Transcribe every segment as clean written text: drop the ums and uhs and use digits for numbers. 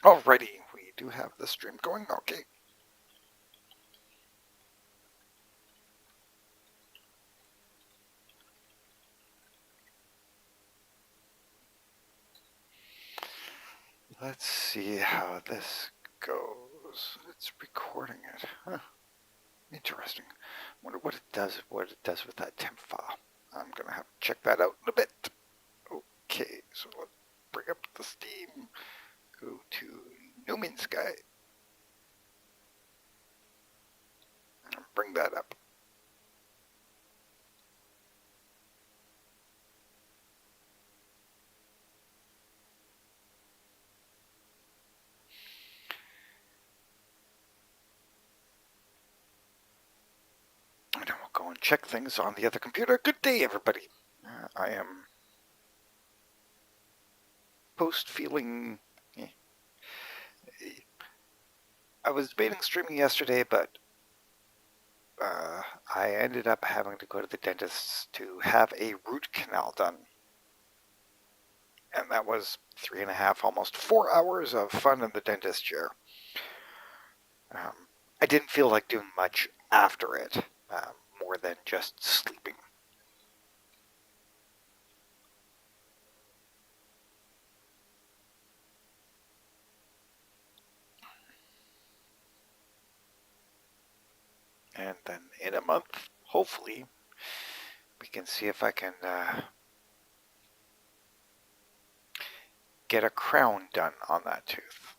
Alrighty, we do have the stream going. Okay. Let's see how this goes. It's recording it. Huh. Interesting. Wonder what it does with that temp file. I'm gonna have to check that out in a bit. Okay, so let's bring up the Steam. Go to No Man's Sky. Bring that up. And then we'll go and check things on the other computer. Good day, everybody. I am post feeling. I was debating streaming yesterday, but I ended up having to go to the dentist to have a root canal done. And that was 3.5, almost 4 hours of fun in the dentist chair. I didn't feel like doing much after it, more than just sleeping. And then in a month, hopefully, we can see if I can get a crown done on that tooth.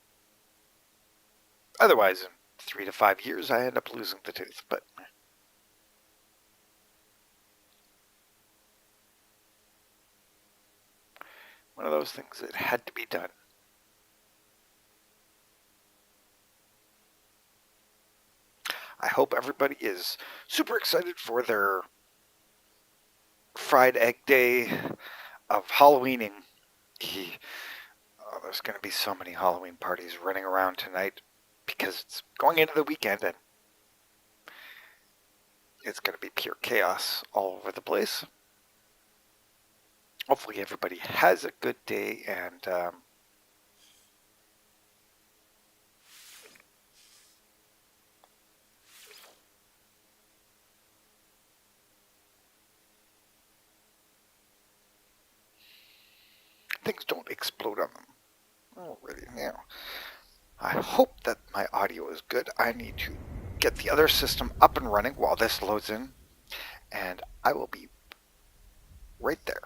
Otherwise, in 3 to 5 years, I end up losing the tooth, but one of those things that had to be done. I hope everybody is super excited for their fried egg day of Halloweening. Oh, there's going to be so many Halloween parties running around tonight because it's going into the weekend and it's going to be pure chaos all over the place. Hopefully everybody has a good day and things don't explode on them. Alrighty, now. I hope that my audio is good. I need to get the other system up and running while this loads in, and I will be right there.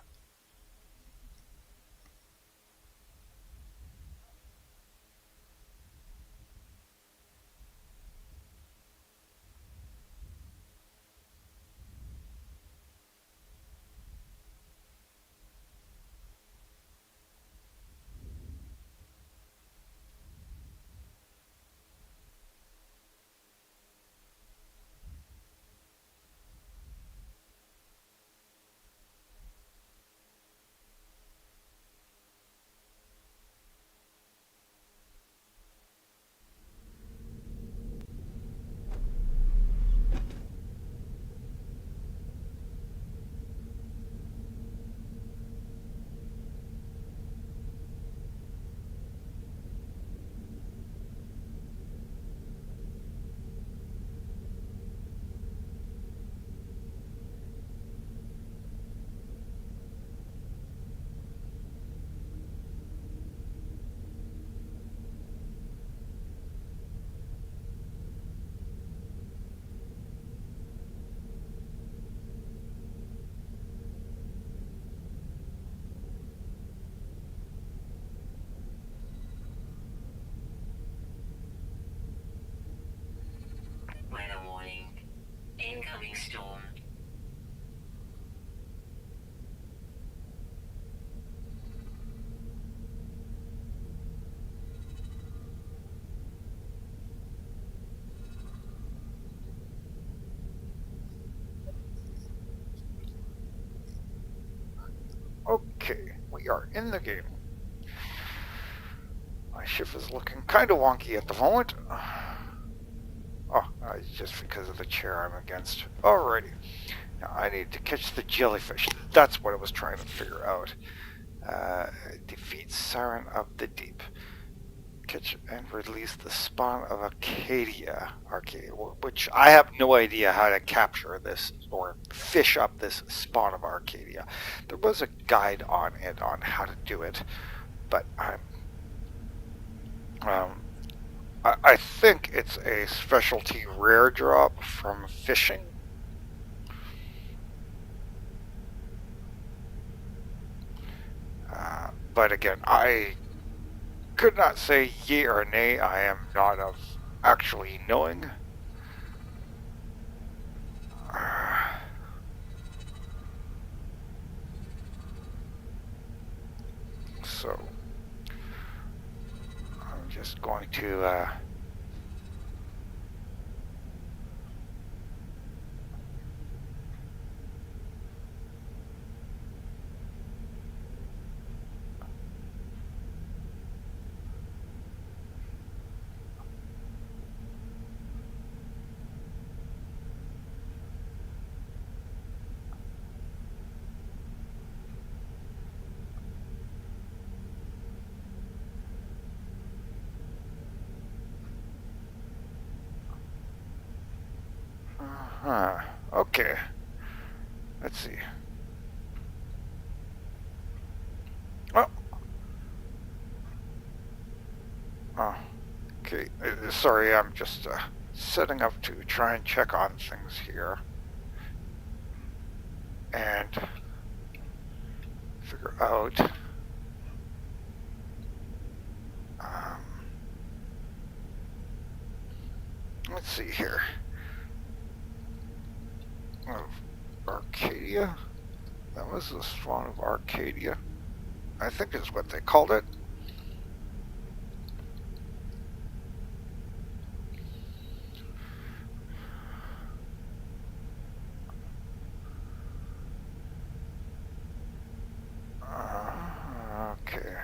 Weather warning. Incoming storm. Okay, we are in the game. My shift is looking kind of wonky at the moment. Oh, it's just because of the chair I'm against. Alrighty. Now I need to catch the jellyfish. That's what I was trying to figure out. Defeat Siren of the Deep. catch and release the spawn of Arcadia, which I have no idea how to capture this or fish up this spawn of Arcadia. There was a guide on it on how to do it, but um, I think it's a specialty rare drop from fishing. But again, I could not say yea or nay. I am not of actually knowing. So I'm just going to okay. Let's see. Oh, oh, okay. Sorry, I'm just setting up to try and check on things here and figure out. Um, let's see here. Of Arcadia. That was the spawn of Arcadia. I think is what they called it. Okay.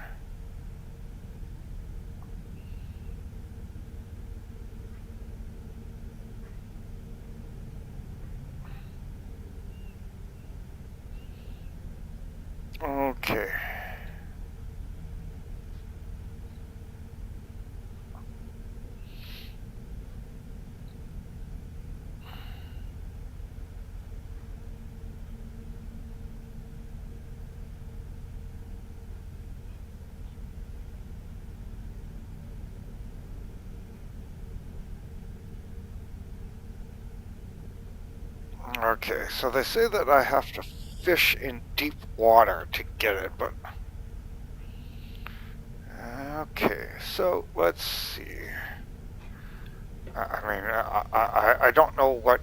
Okay. Okay, so they say that I have to fish in deep water to get it, but... Okay, so let's see. I don't know what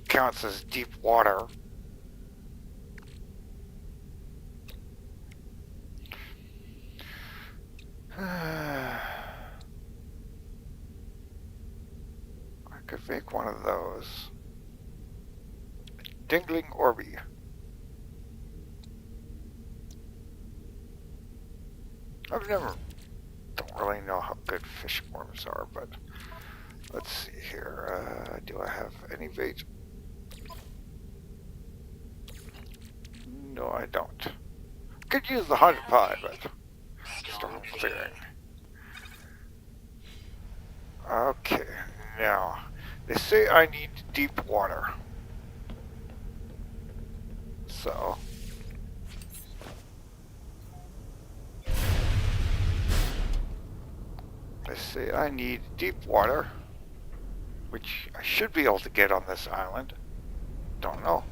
counts as deep water. I could make one of those. Dingling Orby. Don't really know how good fish worms are, but let's see here. Do I have any bait? No, I don't. Could use the 100 pie, but storm clearing. Okay, now they say I need deep water. So they say I need deep water, which I should be able to get on this island. Don't know.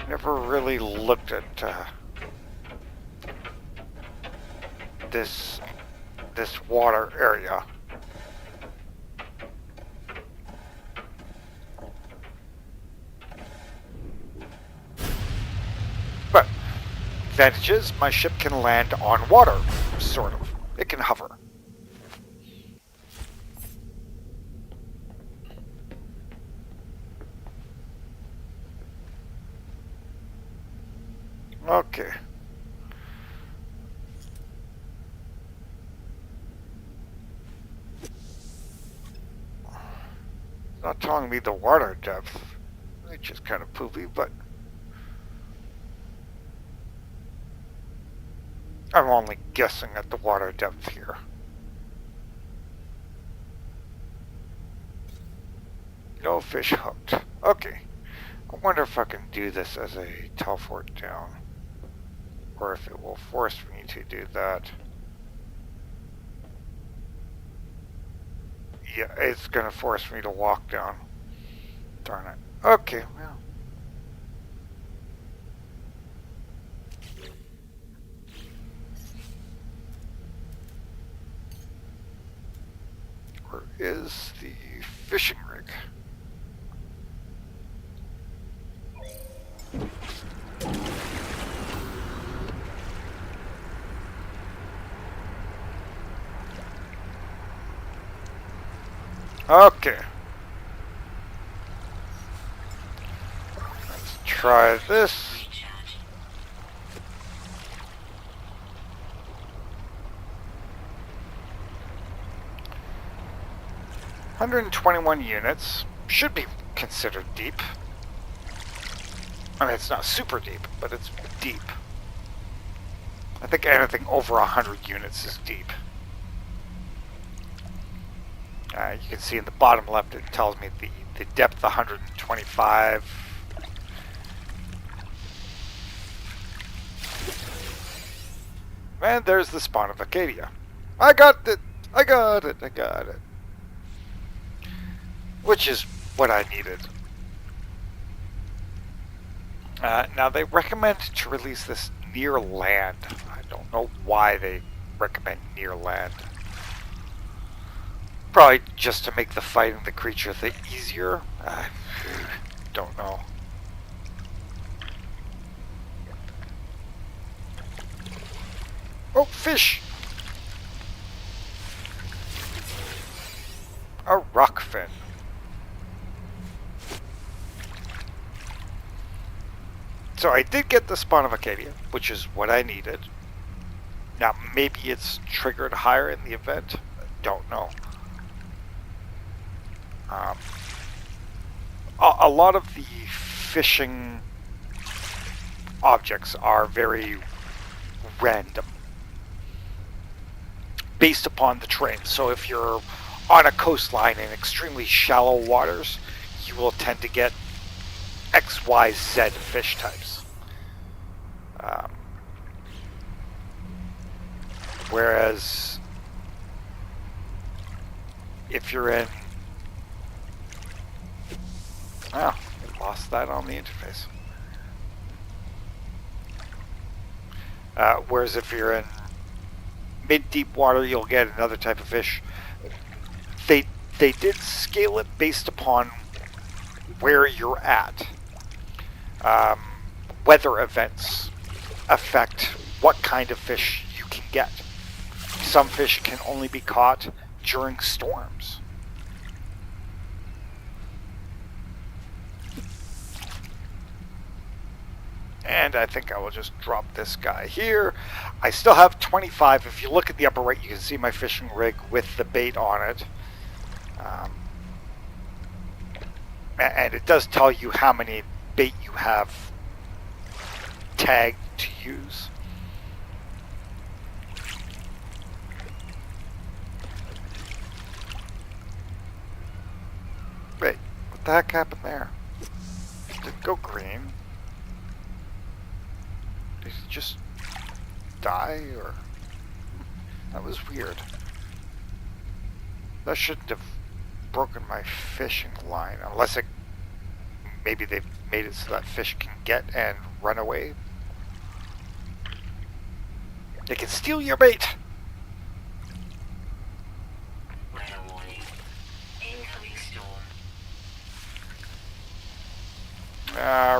Never really looked at this water area. But advantage is my ship can land on water, sort of. It can hover. Okay. Not telling me the water depth, which is kind of poopy, but I'm only guessing at the water depth here. No fish hooked. Okay. I wonder if I can do this as a teleport down. Or if it will force me to do that. Yeah, it's gonna force me to walk down. Darn it. Okay, well. Where is the fishing rig? Okay. Let's try this. Recharge. 121 units. Should be considered deep. I mean, it's not super deep, but it's deep. I think anything over 100 units is deep. You can see in the bottom left it tells me the depth 125. And there's the spawn of Acadia. I got it! I got it! I got it. Which is what I needed. Now they recommend to release this near land. I don't know why they recommend near land. Probably just to make the fighting the creature thing easier. I don't know. Oh, fish! A rockfin. So I did get the spawn of Acadia, which is what I needed. Now maybe it's triggered higher in the event. Don't know. A lot of the fishing objects are very random, based upon the terrain. So if you're on a coastline in extremely shallow waters, you will tend to get X, Y, Z fish types. Whereas if you're in... Oh, I lost that on the interface. Whereas if you're in mid-deep water, you'll get another type of fish. They did scale it based upon where you're at. Weather events affect what kind of fish you can get. Some fish can only be caught during storms. And I think I will just drop this guy here. I still have 25. If you look at the upper right, you can see my fishing rig with the bait on it. And it does tell you how many bait you have tagged to use. Wait, what the heck happened there? Did it go green? Did he just die, or? That was weird. That shouldn't have broken my fishing line, unless it... Maybe they've made it so that fish can get and run away. They can steal your bait! Weather warning. Incoming storm.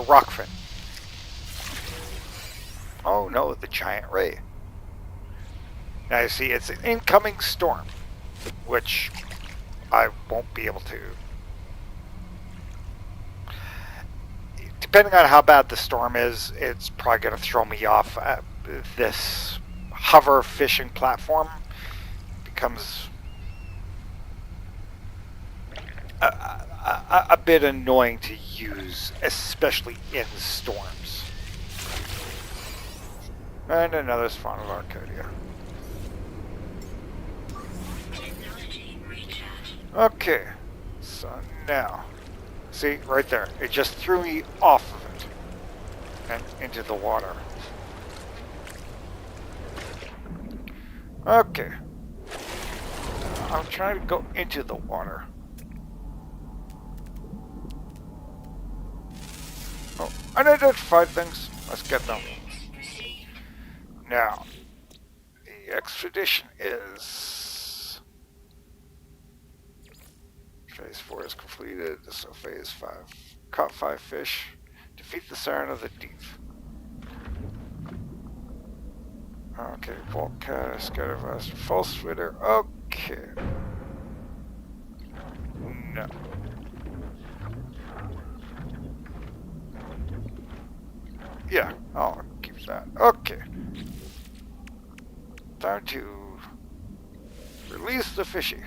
Rockfin. Oh no, the giant ray. Now you see, it's an incoming storm, which I won't be able to. Depending on how bad the storm is, it's probably going to throw me off. This hover fishing platform becomes a bit annoying to use, especially in storms. And another spawn of Arcadia. Technology recharge. Okay, so now, see, right there, it just threw me off of it and into the water. Okay, I'm trying to go into the water. Oh, unidentified things. Let's get them. Received. Now, the expedition is... Phase 4 is completed, so Phase 5. Caught 5 fish. Defeat the Siren of the Deep. Okay, Volcat, Scattervast, False Ritter. Okay. No. Yeah, I'll keep that. Okay. Time to release the fishy.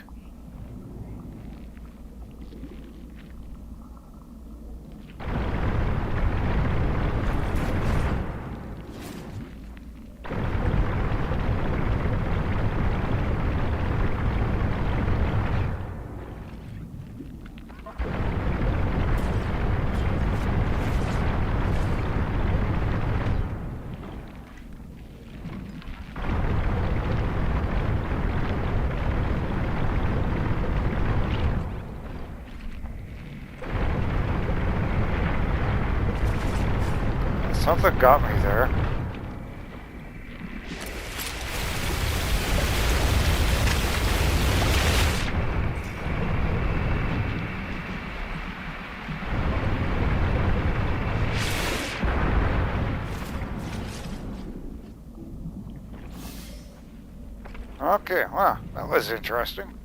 Something got me there. Okay, well, that was interesting.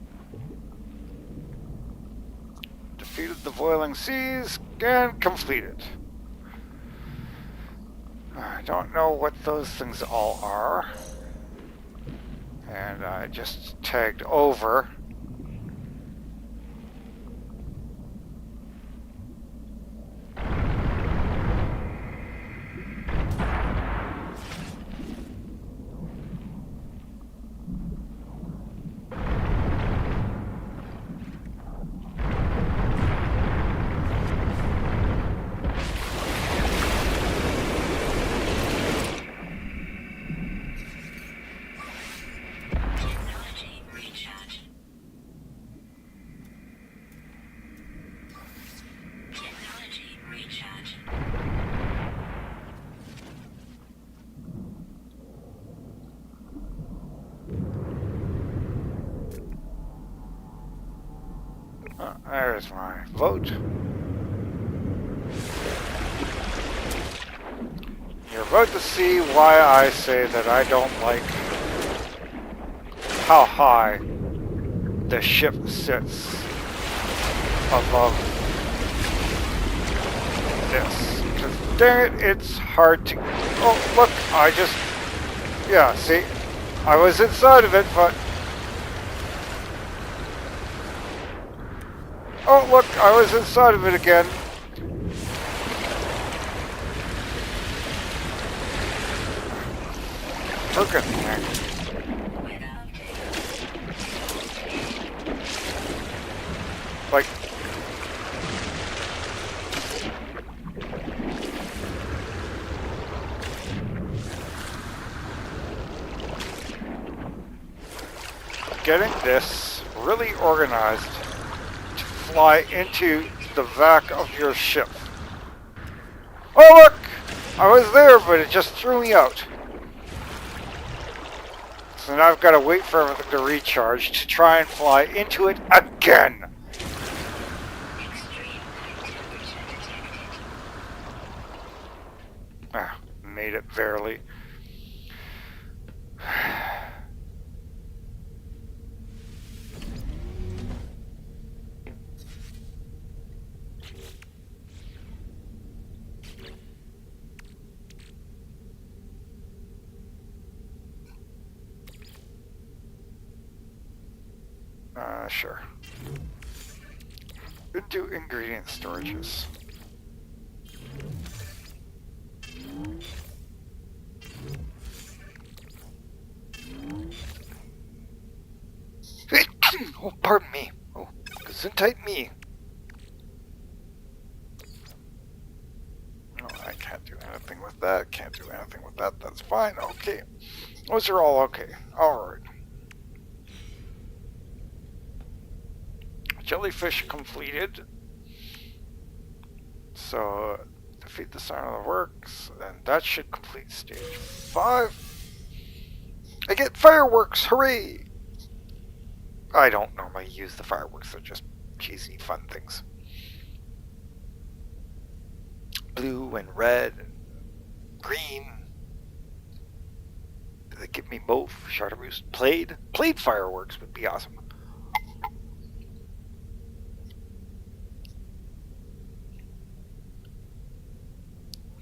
Defeated the boiling seas and completed. I don't know what those things all are. And I just tagged over. Technology recharge. Technology recharge. There's my vote. You're about to see why I say that I don't like how high the ship sits above this. Because dang it, it's hard to... Oh, look, I just... Yeah, see? I was inside of it, but... Oh, look, I was inside of it again. Frickin' thing. Like... Getting this really organized to fly into the back of your ship. Oh look! I was there, but it just threw me out. So now I've got to wait for everything to recharge to try and fly into it again. Extreme high temperature detected. Ah, made it barely. Sure. Into ingredient storages. Oh, pardon me. Oh, gesundheit me. No, I can't do anything with that. Can't do anything with that. That's fine. Okay. Those are all okay. Alright. Jellyfish completed. So, defeat the sign of the works, and that should complete stage 5. I get fireworks! Hooray! I don't normally use the fireworks, they're just cheesy, fun things. Blue and red and green. Do they give me both? Chartreuse? Played fireworks would be awesome.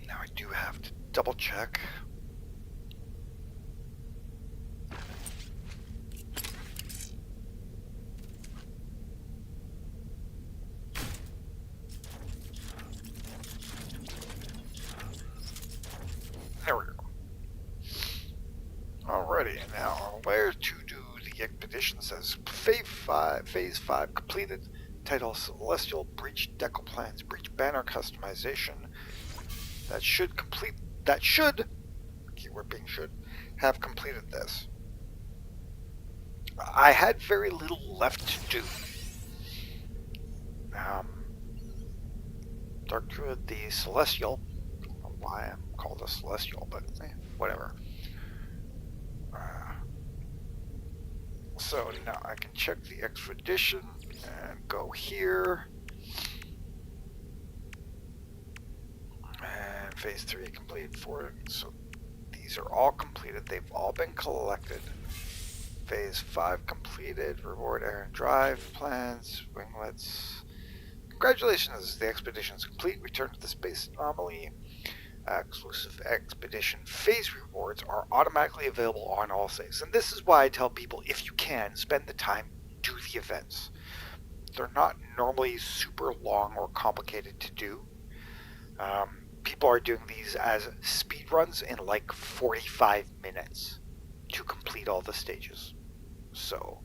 Now I do have to double check. There we go. Alrighty, now where to do the expedition says phase 5 completed. Title Celestial Breach Decal Plans, Breach Banner Customization. That should, keyword being should, have completed this. I had very little left to do. Dark Druid the Celestial. I don't know why I'm called a Celestial, but whatever. So now I can check the expedition and go here. And phase 3 completed 4. So these are all completed. They've all been collected. Phase 5 completed. Reward air and drive plans. Winglets. Congratulations, the expedition is complete. Return to the space anomaly. Exclusive expedition phase rewards are automatically available on all saves. And this is why I tell people, if you can, spend the time, do the events. They're not normally super long or complicated to do. People are doing these as speed runs in like 45 minutes to complete all the stages. So,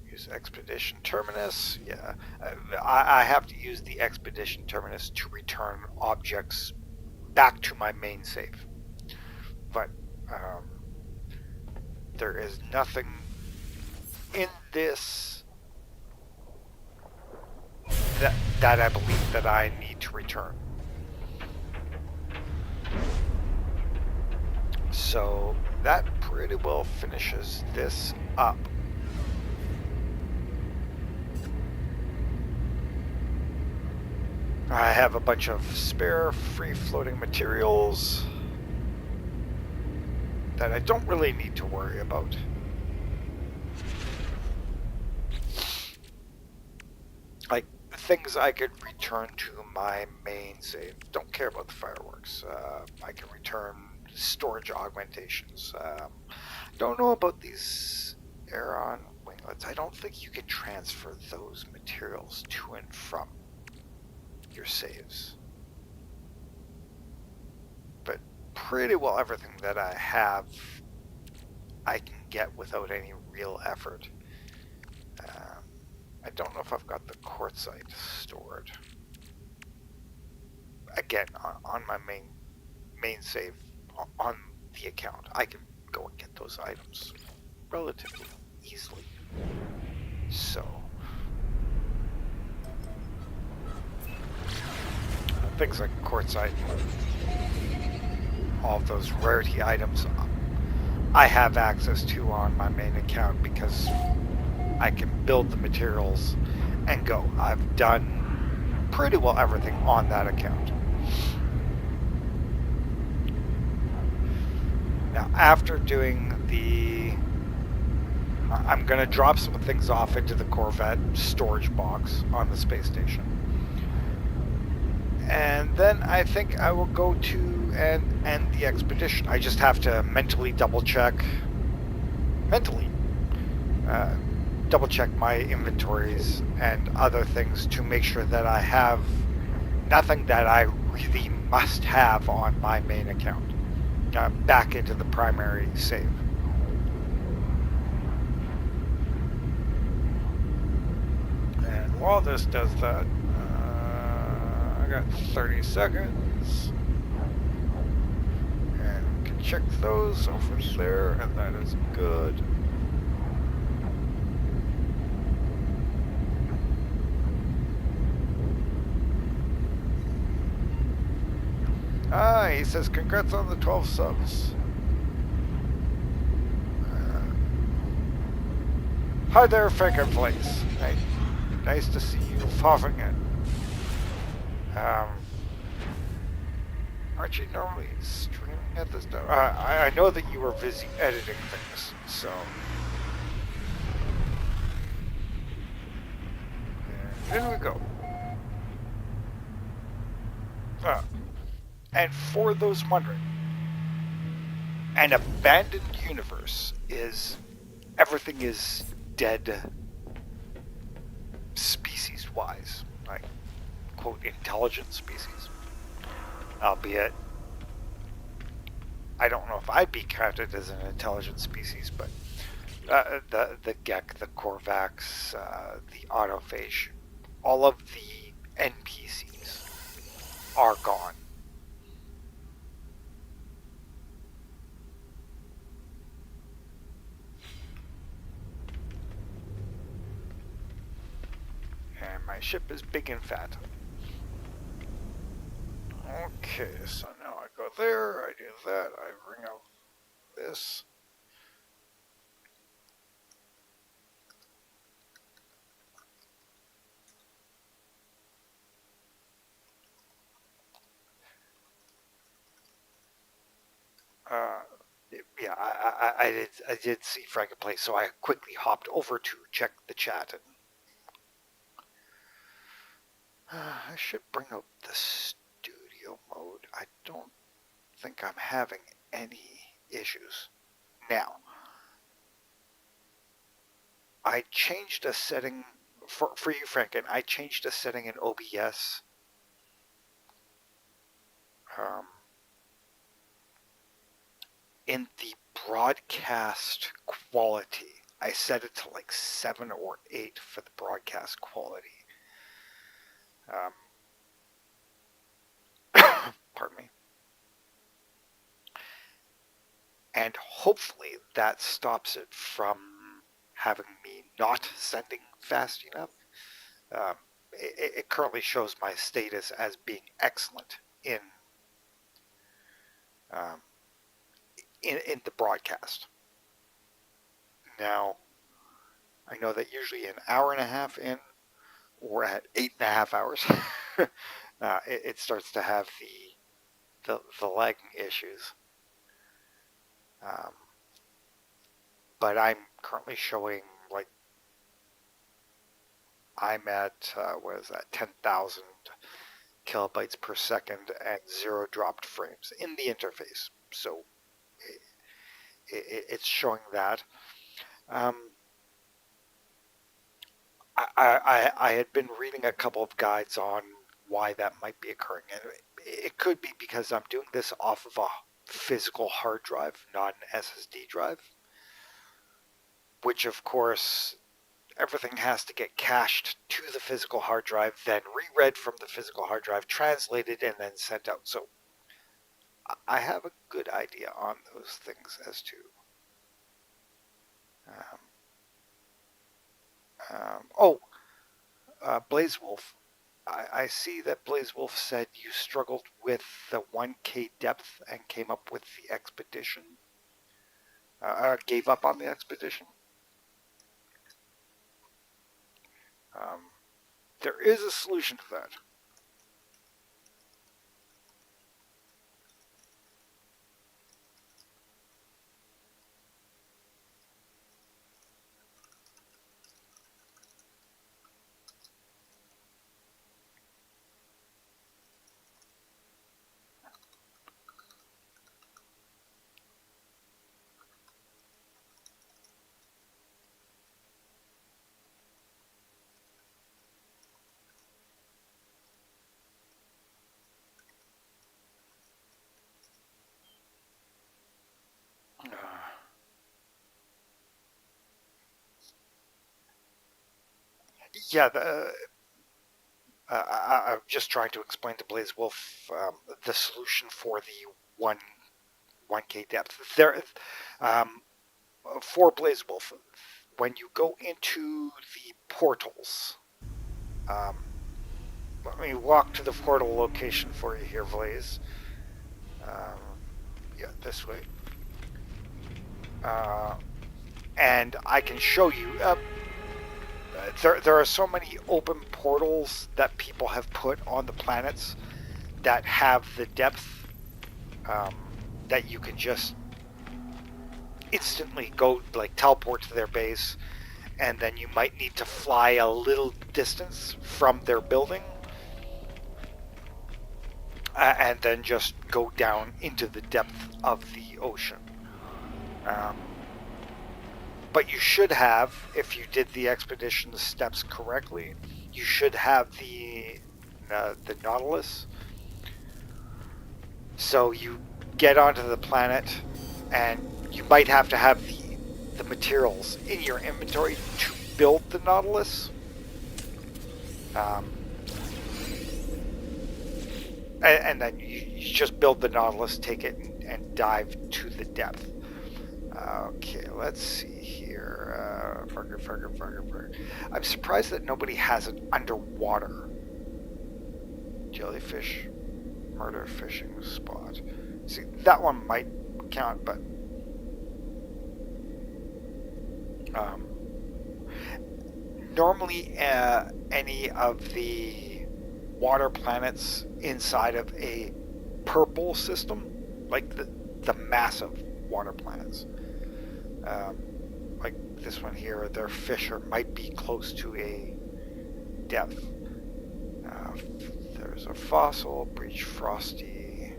use Expedition Terminus. Yeah, I have to use the Expedition Terminus to return objects back to my main save. But there is nothing in this that I believe that I need to return. So that pretty well finishes this up. I have a bunch of spare free-floating materials that I don't really need to worry about. Like, things I could return to my main save. Don't care about the fireworks. I can return storage augmentations. Don't know about these Aeron winglets. I don't think you can transfer those materials to and from your saves. But pretty well everything that I have I can get without any real effort. I don't know if I've got the quartzite stored. Again, on my main save on the account, I can go and get those items relatively easily. So things like quartzite, all of those rarity items, I have access to on my main account because I can build the materials and go. I've done pretty well everything on that account. Now, after doing I'm going to drop some things off into the Corvette storage box on the space station. And then I think I will go to and end the expedition. I just have to mentally double check my inventories and other things to make sure that I have nothing that I really must have on my main account back into the primary save. while this does that, I got 30 seconds. And we can check those over there, and that is good. He says congrats on the 12 subs. Hi there, Frankenflakes. Nice to see you popping in. Aren't you normally streaming at this time? I know that you were busy editing things, so. And in we go. And for those wondering, an abandoned universe is everything is dead species wise, like quote intelligent species. Albeit I don't know if I'd be counted as an intelligent species, but the Gek, the Korvax, the Autophage, all of the NPCs are gone. And my ship is big and fat. Okay, so now I go there, I do that, I bring out this. Yeah, I did see Frankenplay, so I quickly hopped over to check the chat. And I should bring up the studio mode. I don't think I'm having any issues. Now, I changed a setting for you, Franken. I changed a setting in OBS. Um, in the broadcast quality, I set it to like 7 or 8 for the broadcast quality. Pardon me. And hopefully that stops it from having me not sending fast enough. It currently shows my status as being excellent um, in the broadcast. Now, I know that usually an hour and a half in, or at 8.5 hours, it starts to have the lagging issues. But I'm currently showing like I'm at what is that 10,000 kilobytes per second and 0 dropped frames in the interface. So it's showing that. I had been reading a couple of guides on why that might be occurring, and it could be because I'm doing this off of a physical hard drive, not an SSD drive, which of course everything has to get cached to the physical hard drive, then reread from the physical hard drive, translated, and then sent out. So I have a good idea on those things as to. Blaze Wolf. I see that Blaze Wolf said you struggled with the 1K depth and came up with the expedition. Gave up on the expedition. There is a solution to that. Yeah, I'm just trying to explain to Blaze Wolf the solution for the one 1K depth. There, um, for Blaze Wolf, when you go into the portals, um, let me walk to the portal location for you here, Blaze. Yeah, this way. Uh, and I can show you. There are so many open portals that people have put on the planets that have the depth that you can just instantly go, like, teleport to their base, and then you might need to fly a little distance from their building, and then just go down into the depth of the ocean. Um, but you should have, if you did the expedition steps correctly, you should have the Nautilus. So you get onto the planet, and you might have to have the materials in your inventory to build the Nautilus. Um, and then you just build the Nautilus, take it, and dive to the depth. Okay, let's see here. Farger. I'm surprised that nobody has an underwater jellyfish murder fishing spot. See, that one might count, but normally any of the water planets inside of a purple system, like the massive water planets, like this one here, their fish might be close to a depth. There's a fossil, breach frosty.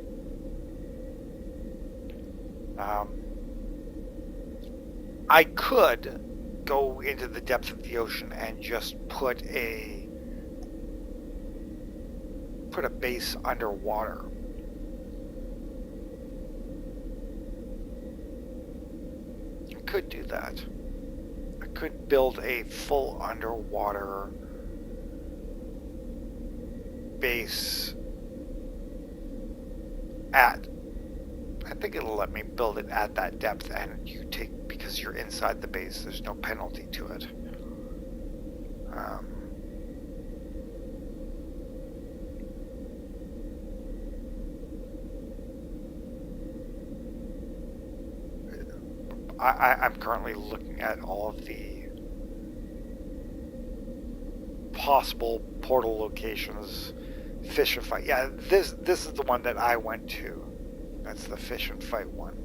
I could go into the depth of the ocean and just put a base underwater. I could do that. I could build a full underwater base at, I think it'll let me build it at that depth, and you take, because you're inside the base, there's no penalty to it. I'm currently looking at all of the possible portal locations. Fish and fight. Yeah, this is the one that I went to. That's the fish and fight one.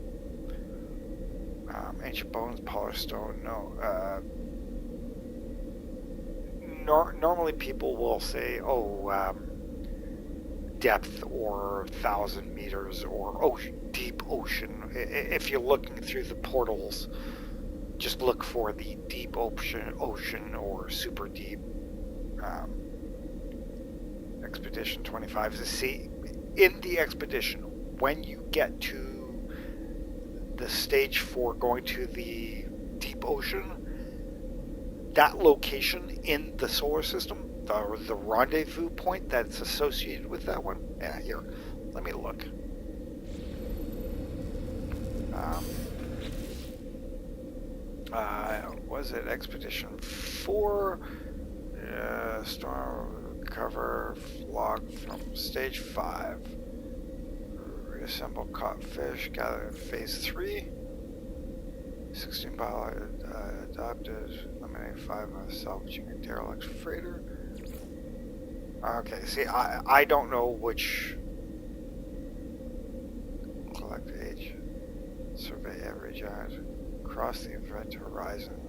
Ancient bones, polar stone. No. Normally people will say, oh, depth or 1,000 meters or ocean, deep ocean. If you're looking through the portals, just look for the deep ocean or super deep. Expedition 25. See, in the expedition, when you get to the stage for going to the deep ocean, that location in the solar system, the rendezvous point that's associated with that one. Yeah, here, let me look. Was it Expedition 4? Storm cover log from stage 5. Reassemble caught fish, gather in phase 3. 16 bio adopted, eliminate 5 salvaging a derelict freighter. Okay, see, I don't know which. Collect age, survey every giant, cross the event horizon.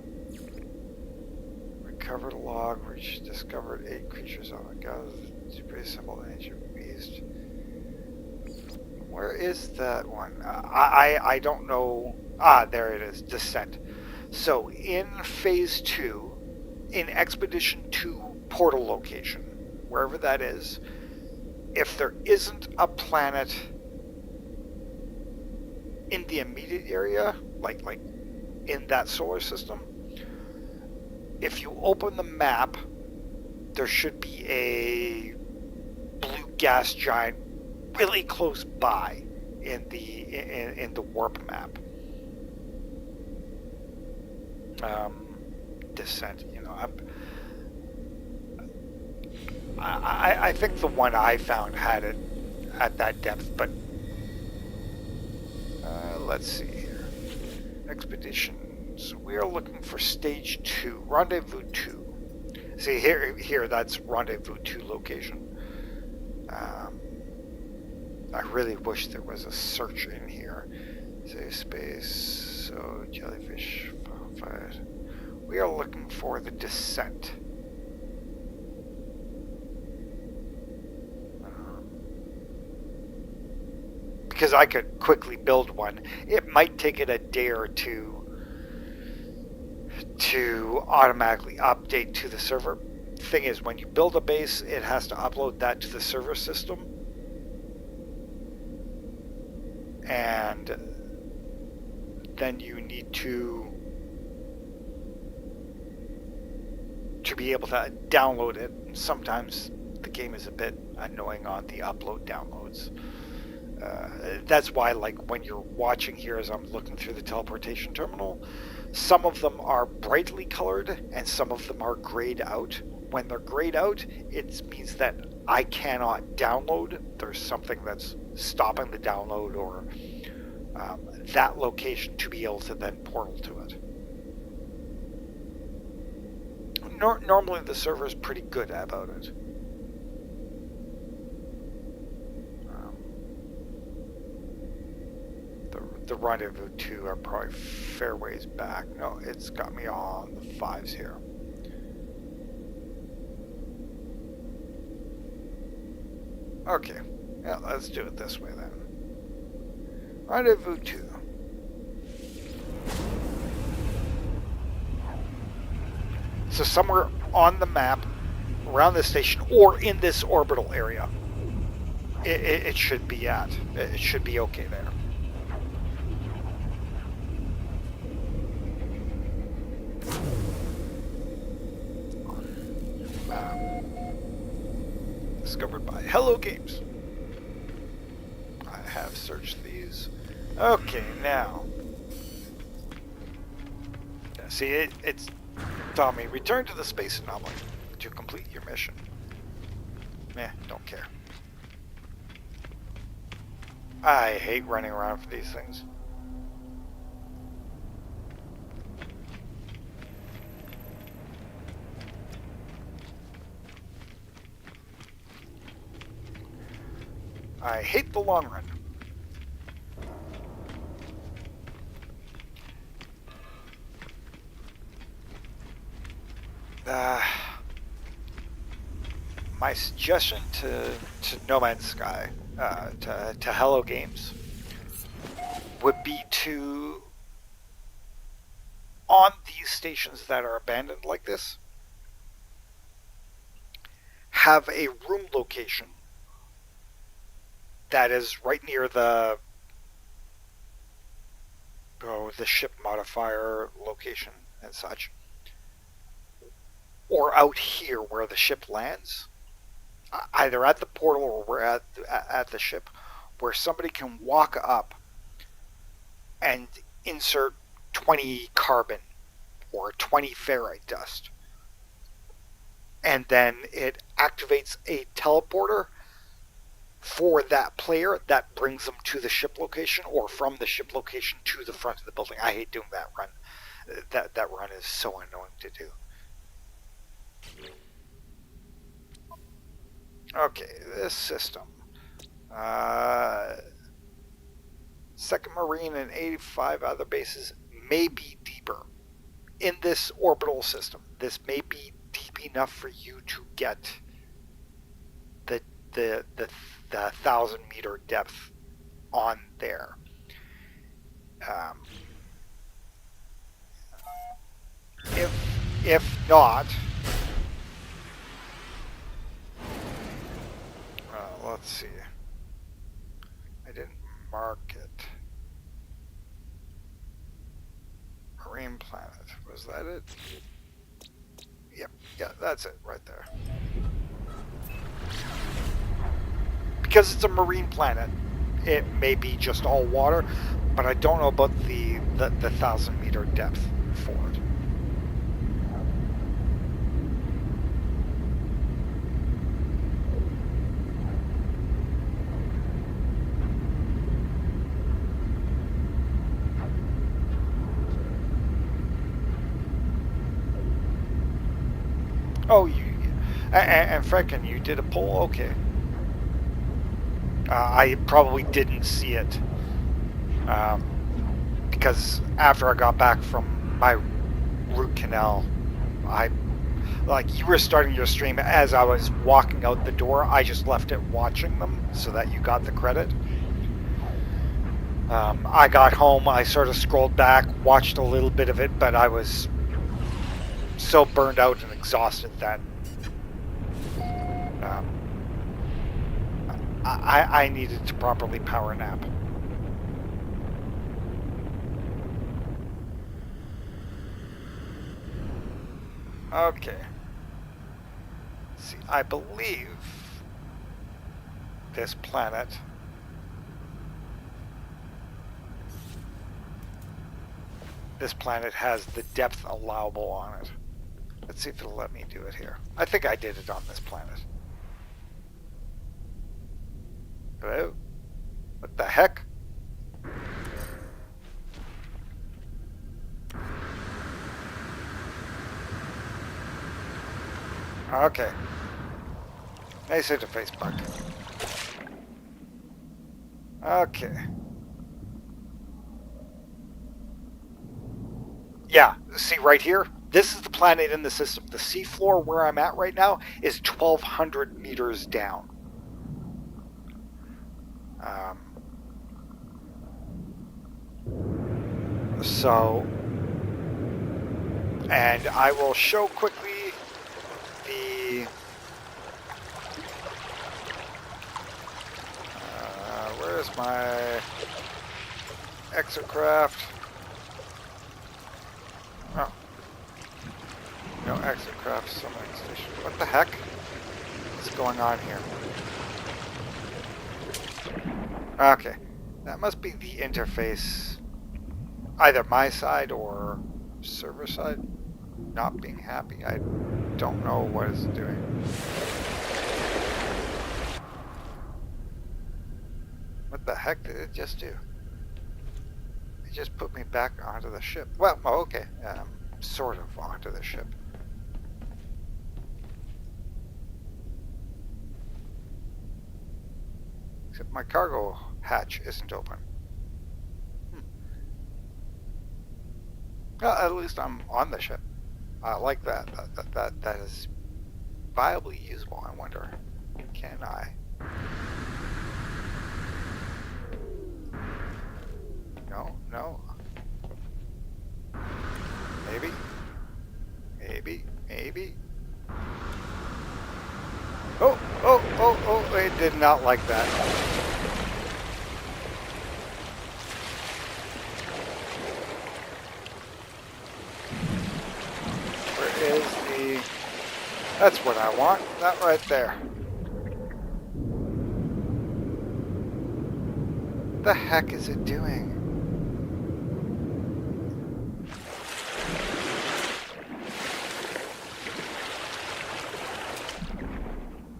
Recovered log, which discovered 8 creatures on the gods. Reassemble ancient beast. Where is that one? I don't know. Ah, there it is. Descent. So in phase 2, in Expedition 2 portal location, wherever that is, if there isn't a planet in the immediate area, like in that solar system, if you open the map there should be a blue gas giant really close by in the warp map. Descent, I think the one I found had it at that depth, but let's see here. Expeditions. We are looking for stage 2, rendezvous 2. See here that's rendezvous 2 location. I really wish there was a search in here. Say space. So jellyfish. Bonfire. We are looking for the descent. Because I could quickly build one. It might take it a day or two to automatically update to the server. Thing is, when you build a base, it has to upload that to the server system. And then you need to be able to download it. Sometimes the game is a bit annoying on the upload downloads. That's why, like, when you're watching here as I'm looking through the teleportation terminal, some of them are brightly colored and some of them are grayed out. When they're grayed out, it means that I cannot download. There's something that's stopping the download, or that location to be able to then portal to it. Normally the server is pretty good about it. The rendezvous 2 are probably fair ways back. No, it's got me on the 5s here. Okay, yeah, let's do it this way then. Rendezvous 2. So somewhere on the map, around this station, or in this orbital area, it should be at. It should be okay there. Discovered by Hello Games. I have searched these. Okay, now. See, it's telling me, return to the space anomaly to complete your mission. Don't care. I hate running around for these things. I hate the long run. My suggestion to No Man's Sky, to Hello Games, would be to, on these stations that are abandoned like this, have a room location that is right near the ship modifier location and such, or out here where the ship lands, either at the portal or we're at the ship, where somebody can walk up and insert 20 carbon or 20 ferrite dust, and then it activates a teleporter for that player that brings them to the ship location, or from the ship location to the front of the building. I hate doing that run. That run is so annoying to do. Okay, this system. Second Marine and 85 other bases may be deeper. In this orbital system, this may be deep enough for you to get the 1,000-meter depth on there. If not, let's see. I didn't mark it. Marine planet. Was that it? Yep. Yeah, that's it right there. because it's a marine planet, it may be just all water, but I don't know about the 1,000 meter depth for it. Oh, and Franken, you did a poll? Okay. I probably didn't see it because after I got back from my root canal, I like you were starting your stream as I was walking out the door. I just left it watching them so that you got the credit. I got home, I sort of scrolled back, watched a little bit of it, but I was so burned out and exhausted that um, I needed to properly power nap. Okay. See, I believe this planet has the depth allowable on it. Let's see if it'll let me do it here. I think I did it on this planet. Hello? What the heck? Okay. Nice interface bug. Okay. Yeah, see right here? This is the planet in the system. The seafloor where I'm at right now is 1,200 meters down. Um, so, and I will show quickly the. Where's my exocraft? Oh, no exocraft summoning station. What the heck is going on here? Okay, that must be the interface, either my side or server side, not being happy. I don't know what it's doing. What the heck did it just do? It just put me back onto the ship. Well, okay, sort of onto the ship. Except my cargo hatch isn't open. Well, at least I'm on the ship. I like that. That is viably usable. I wonder, can I? No. Maybe. Oh, it did not like that. Where is the... That's what I want. That right there. What the heck is it doing?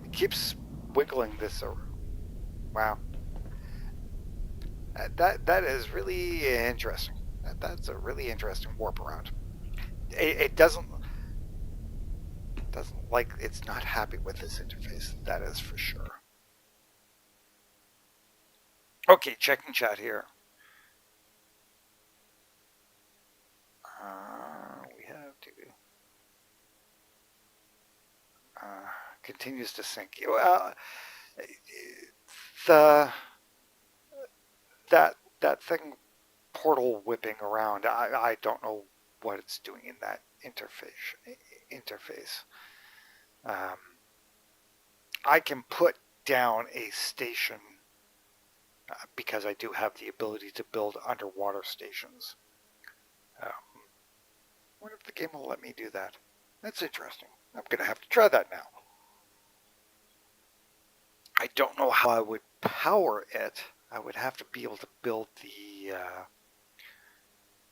It keeps wiggling this over. Wow. That is really interesting. That's a really interesting warp around. It doesn't like, it's not happy with this interface. That is for sure. Okay, checking chat here. We have to continues to sync. Well, the that thing portal whipping around. I don't know what it's doing in that interface. I can put down a station because I do have the ability to build underwater stations. I wonder if the game will let me do that. That's interesting. I'm going to have to try that now. I don't know how I would power it. I would have to be able to build the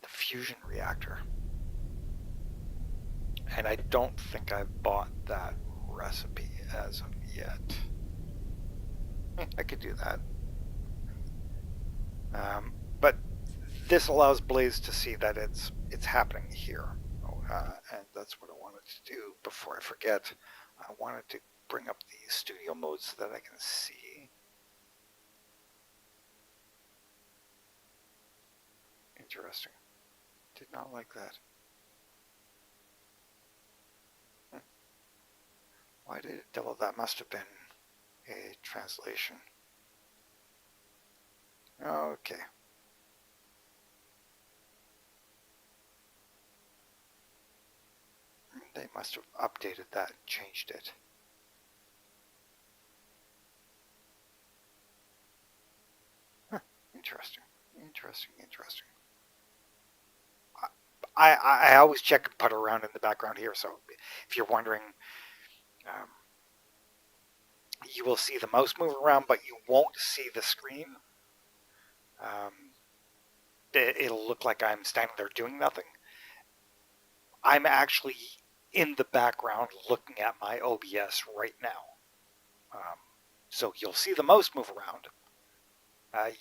fusion reactor. And I don't think I've bought that recipe as of yet. I could do that. But this allows Blaze to see that it's happening here. And that's what I wanted to do before I forget. I wanted to bring up the studio mode so that I can see. Interesting. Did not like that. Why did it double? That must have been a translation. Okay. They must have updated that and changed it. Huh. Interesting. Interesting. I always check and putter around in the background here, so if you're wondering, um, you will see the mouse move around, but you won't see the screen. It'll look like I'm standing there doing nothing. I'm actually in the background looking at my OBS right now. So you'll see the mouse move around.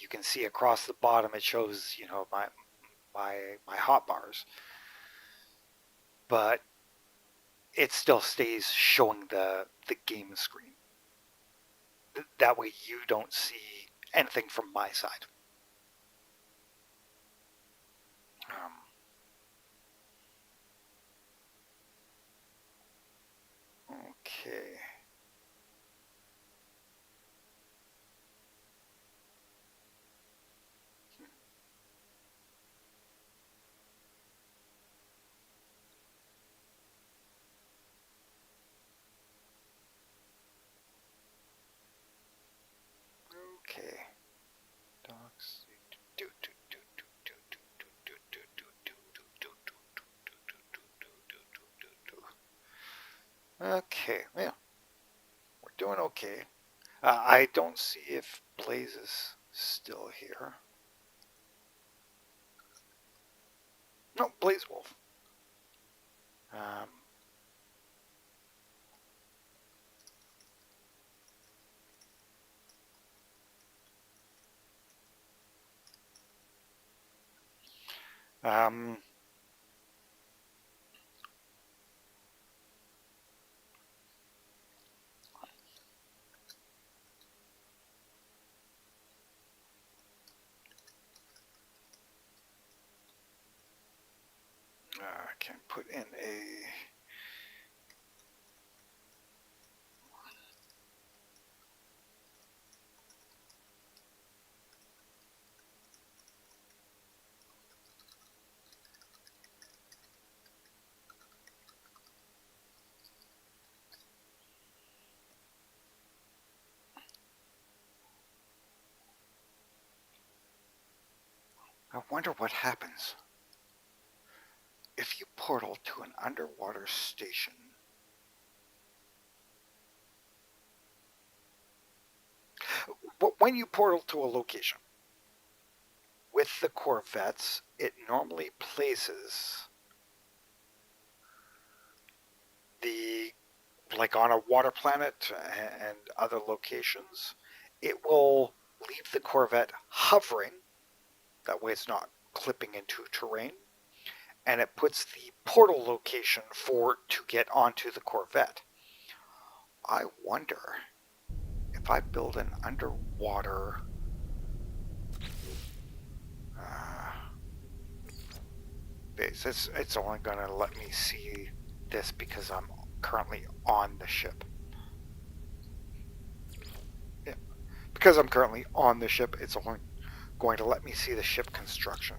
You can see across the bottom it shows, my hotbars, but it still stays showing the game screen. That way you don't see anything from my side. Okay. Okay. Docs. Okay, yeah, we're doing okay. I don't see if Blaze is still here. No, Blaze Wolf. Um, um, I can put in a. I wonder what happens if you portal to an underwater station. When you portal to a location with the Corvettes, it normally places the, like on a water planet and other locations, it will leave the Corvette hovering. That way it's not clipping into terrain. And it puts the portal location for to get onto the Corvette. I wonder if I build an underwater base. It's only going to let me see this because I'm currently on the ship. Yeah. Because I'm currently on the ship, it's only going to let me see the ship construction.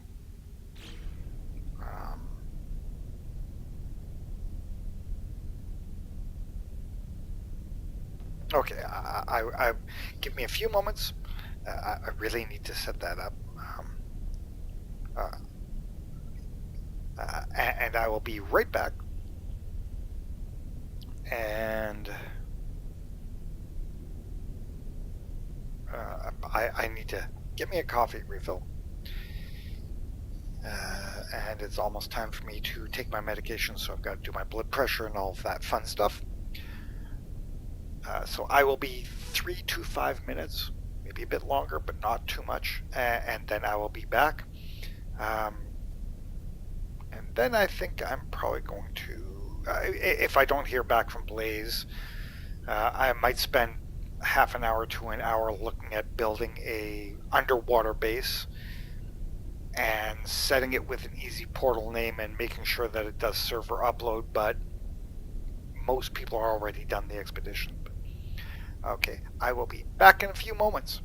Okay, I give me a few moments. I really need to set that up. And I will be right back. And I need to get me a coffee refill. And it's almost time for me to take my medication, so I've got to do my blood pressure and all of that fun stuff. So I will be 3 to 5 minutes, maybe a bit longer, but not too much, and then I will be back. Um, and then I think I'm probably going to, if I don't hear back from Blaze, I might spend half an hour to an hour looking at building a underwater base and setting it with an easy portal name and making sure that it does server upload, but most people are already done the expedition. Okay, I will be back in a few moments.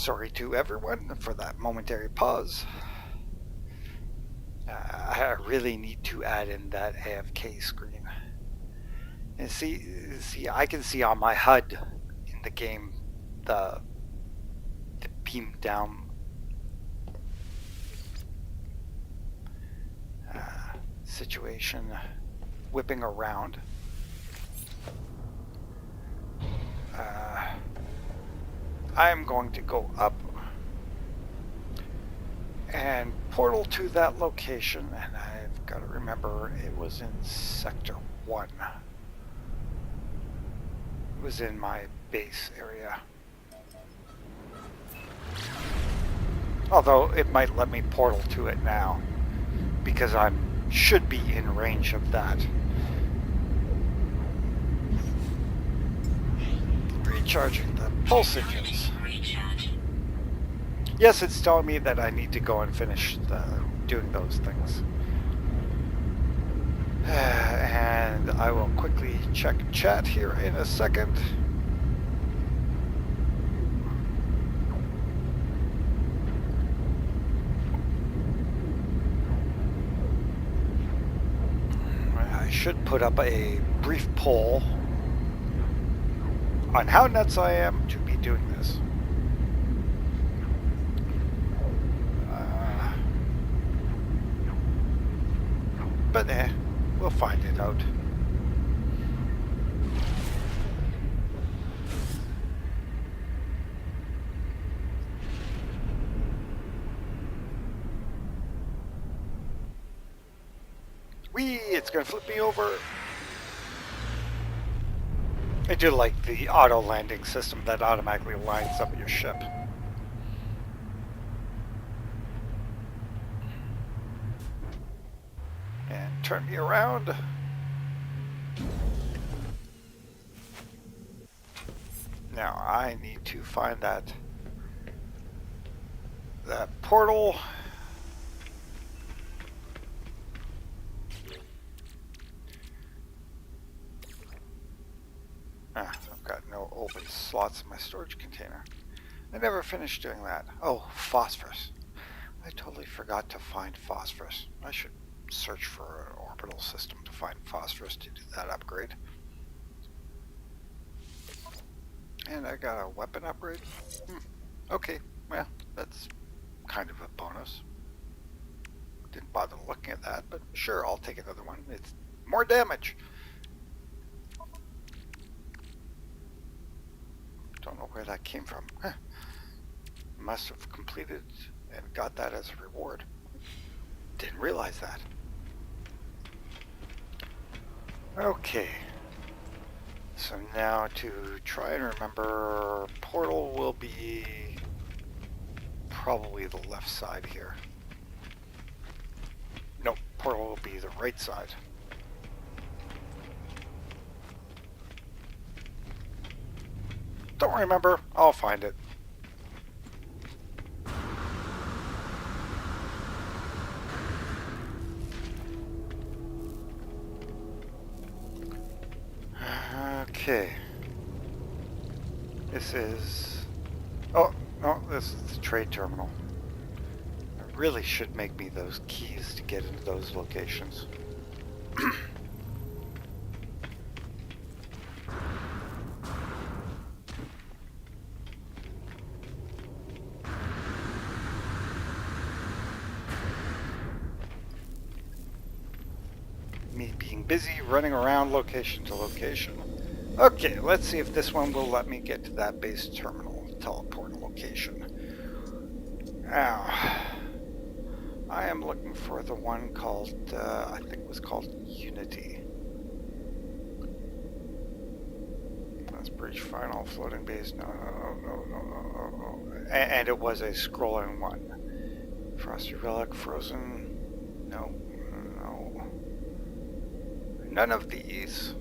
Sorry to everyone for that momentary pause. I really need to add in that AFK screen. And see, I can see on my HUD in the game the beam down situation whipping around. I'm going to go up and portal to that location, and I've got to remember it was in Sector 1. It was in my base area. Although it might let me portal to it now, because I should be in range of that. Recharging the pulse engines. Yes, it's telling me that I need to go and finish doing those things. And I will quickly check chat here in a second. I should put up a brief poll on how nuts I am to be doing this. But we'll find it out. Whee! It's gonna flip me over. I do like the auto landing system that automatically lines up your ship. And turn me around. Now I need to find that portal. I've got no open slots in my storage container. I never finished doing that. Oh, phosphorus. I totally forgot to find phosphorus. I should search for an orbital system to find phosphorus to do that upgrade. And I got a weapon upgrade. Okay, well, that's kind of a bonus. Didn't bother looking at that, but sure, I'll take another one. It's more damage. Don't know where that came from. Must have completed and got that as a reward. Didn't realize that. Okay. So now to try and remember, portal will be probably the left side here. Nope, portal will be the right side. Don't remember, I'll find it. Okay. This is... Oh, no, this is the trade terminal. It really should make me those keys to get into those locations. Me being busy running around location to location. Okay, let's see if this one will let me get to that base terminal teleport location. Now, I am looking for the one called, I think it was called Unity. That's breach final floating base. No. And it was a scrolling one. Frosty Relic, Frozen. No. None of these.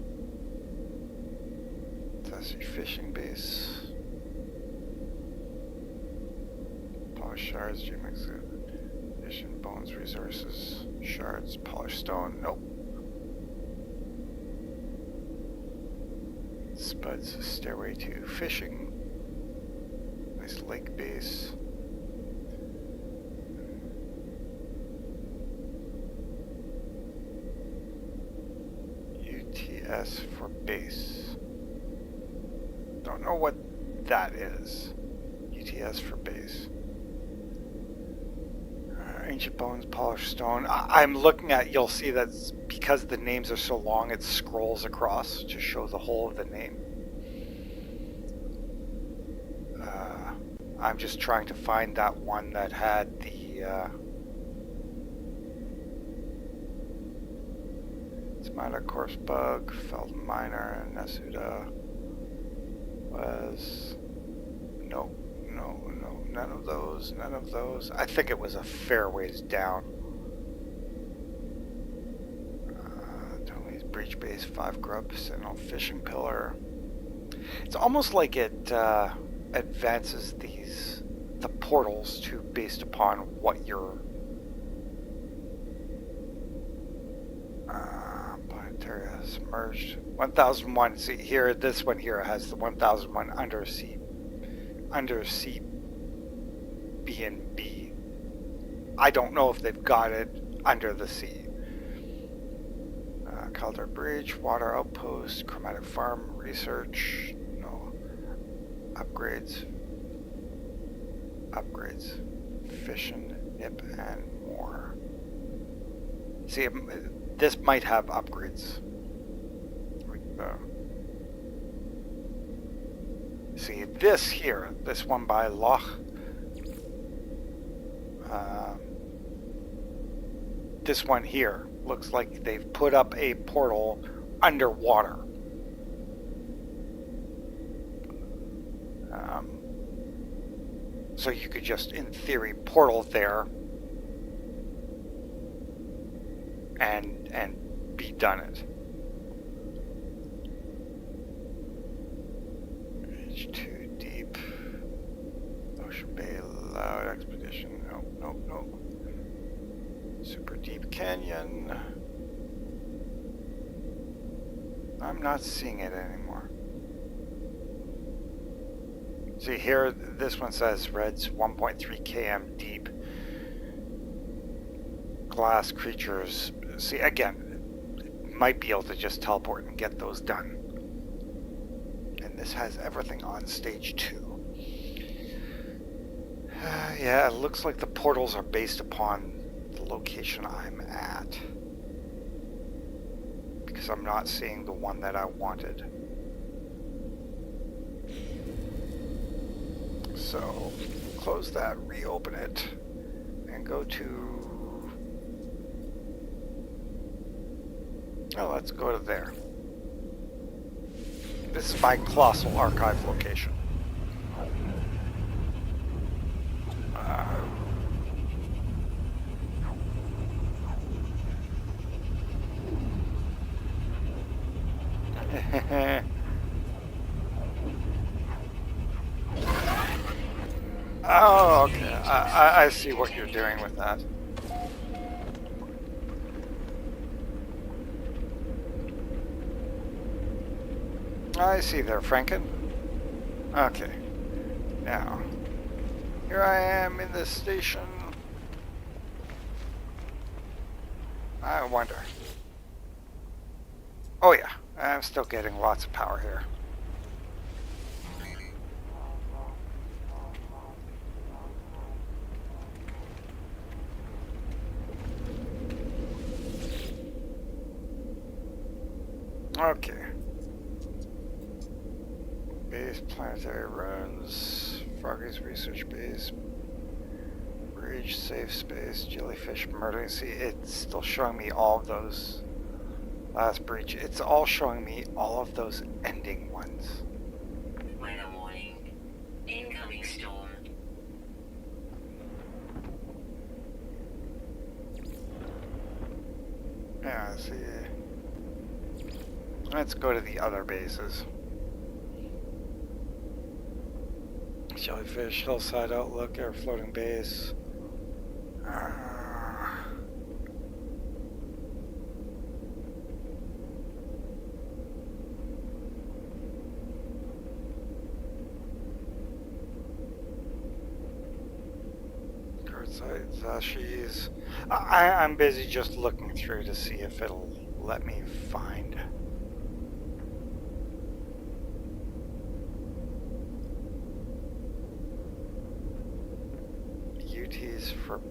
That's your fishing base. Polished shards, gem exhibition, bones, resources, shards, polished stone. Nope. Spuds, stairway to fishing. Base, Lake Base. UTS for base. Don't know what that is. UTS for base. Ancient bones, polished stone. I'm looking at, you'll see that because the names are so long, it scrolls across to show the whole of the name. I'm just trying to find that one that had the Smiley Corpse Bug, Feld Miner, Nasuda was no, none of those. I think it was a fair ways down. Tony's Breach Base, 5 grub, Sentinel Fishing Pillar. It's almost like it advances the portals to based upon what your planetary submerged 1001. See here, this one here has the 1001 undersea B&B. I don't know if they've got it under the sea. Calder Bridge, Water Outpost, Chromatic Farm, Research, no. Upgrades, Fission, Nip, and more. See, this might have upgrades. See, this here, this one by Loch, this one here looks like they've put up a portal underwater. So you could just, in theory, portal there and be done it. H2 deep. Ocean Bay Loud Expedition. No. Super Deep Canyon. I'm not seeing it anymore. See here, this one says Red's 1.3 km deep. Glass creatures. See, again, might be able to just teleport and get those done. And this has everything on stage 2. Yeah, it looks like the portals are based upon the location I'm at. Because I'm not seeing the one that I wanted. So, close that, reopen it, and go to... Oh, let's go to there. This is my Colossal Archive location. Oh, okay. I see what you're doing with that. I see there, Franken. Okay. Now, here I am in this station. I wonder. Oh yeah, I'm still getting lots of power here. Okay. Base, planetary ruins, Froggy's research base, bridge, safe space, jellyfish murdering. See, it's still showing me all of those last breach. It's all showing me all of those ending ones. Weather warning. Incoming storm. Yeah, see. Let's go to the other bases. Jellyfish, hillside outlook, air floating base. Zashi's. I'm busy just looking through to see if it'll let me find. UT's for.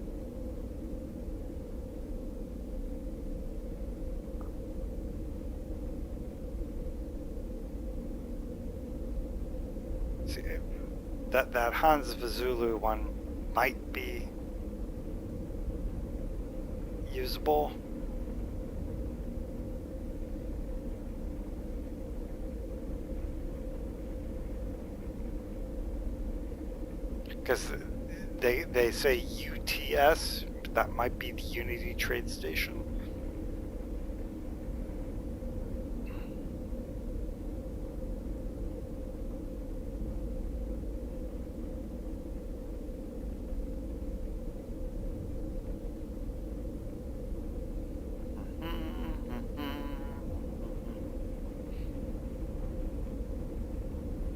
See, that Hans Vazulu one might be usable. Because they say UTS, that might be the Unity Trade Station.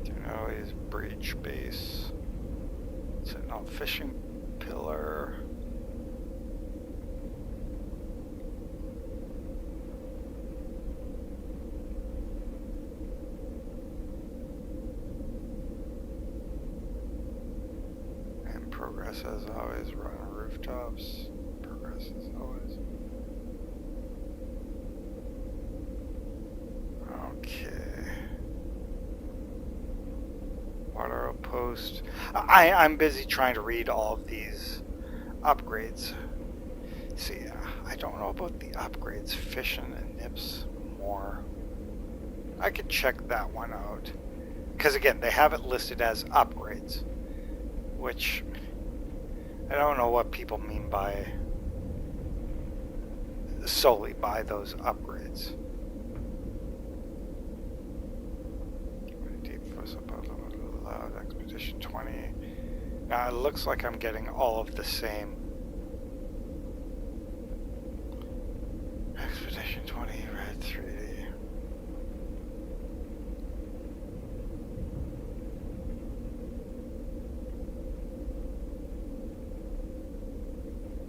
Denali's Breach Base. Sentinel Fishing Pillar. And progress as always, run on rooftops. Progress as always. Okay. Water outpost. I'm busy trying to read all of these upgrades. See, I don't know about the upgrades. Fission and Nips more. I could check that one out. Because again, they have it listed as upgrades. Which, I don't know what people mean by solely by those upgrades. Deep Foss Allowed Expedition 20. Now it looks like I'm getting all of the same. Expedition 20, Red 3D.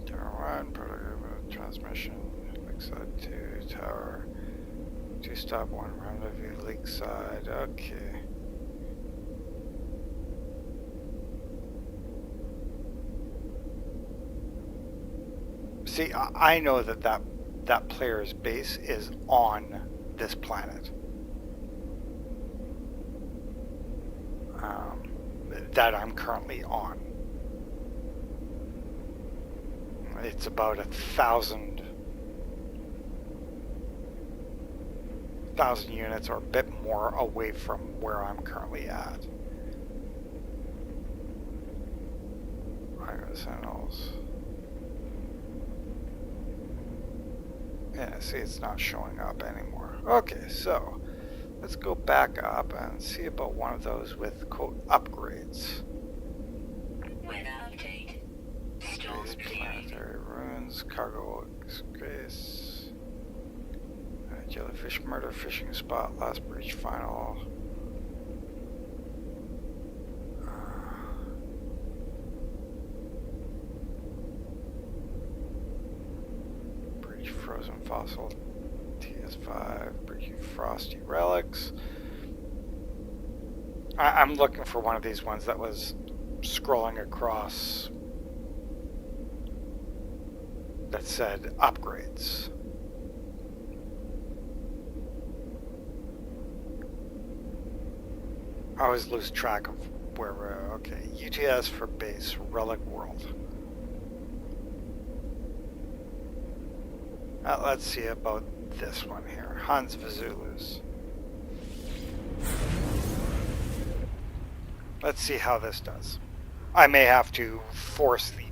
Tower 1, prototype transmission, Lakeside 2, Tower 2, stop 1, rendezvous, Lakeside, okay. See, I know that player's base is on this planet. That I'm currently on. It's about 1,000 units or a bit more away from where I'm currently at. I got Sentinels. Yeah, see, it's not showing up anymore. Okay, so let's go back up and see about one of those with, quote, upgrades. Weather update. Storms Planetary ruins, cargo space, jellyfish murder fishing spot, last breach final. Frozen fossil, TS5, breachy frosty relics. I'm looking for one of these ones that was scrolling across that said upgrades. I always lose track of where we're. Okay, UTS for base, Relic World. Let's see about this one here. Hans Vazulus. Let's see how this does. I may have to force the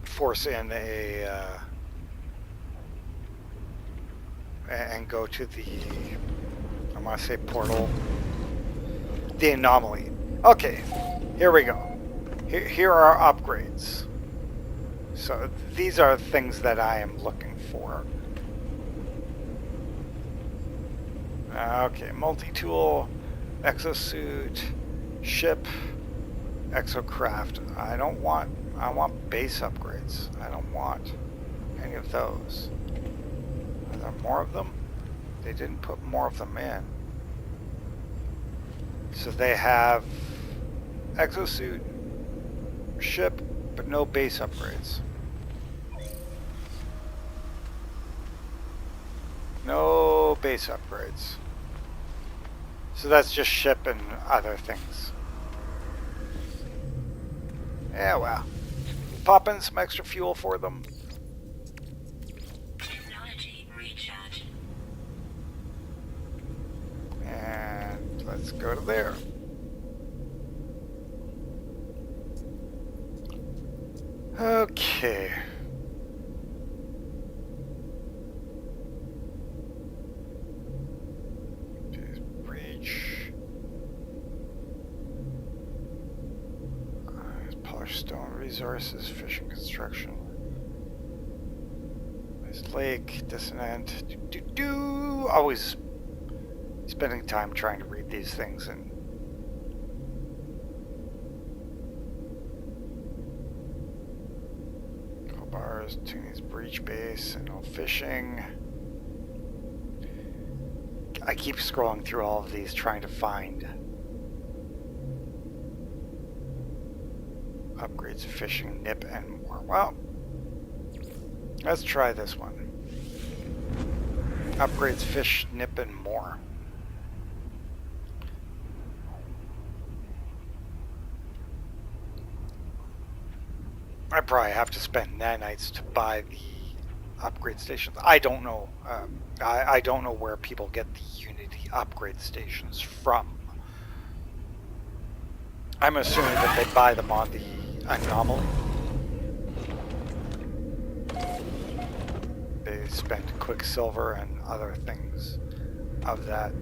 force in a and go to the, I want to say portal, the anomaly. Okay, here we go. Here are our upgrades. So these are things that I am looking for. Okay, multi-tool, exosuit, ship, exocraft. I want base upgrades. I don't want any of those. Are there more of them? They didn't put more of them in. So they have exosuit, ship, but no base upgrades. No base upgrades. So that's just ship and other things. Yeah, well. Pop in some extra fuel for them. Technology recharge. And let's go to there. Okay. Breach. Polished stone resources, fishing construction. There's lake, dissonant. Always spending time trying to read these things and bars, Tooney's breach base, and no fishing. I keep scrolling through all of these trying to find upgrades, fishing, nip, and more. Well, let's try this one. Upgrades, fish, nip, and more. I probably have to spend nanites to buy the upgrade stations. I don't know. I don't know where people get the Unity upgrade stations from. I'm assuming that they buy them on the Anomaly. They spend Quicksilver and other things of that.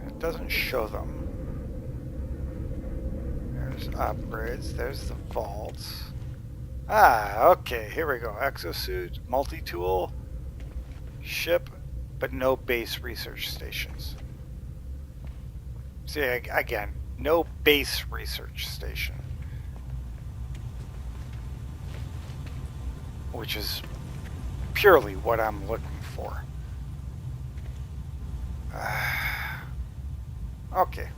It doesn't show them. There's upgrades. There's the vaults. Ah, okay. Here we go. Exosuit, multi-tool, ship, but no base research stations. See, again, no base research station. Which is purely what I'm looking for. Okay.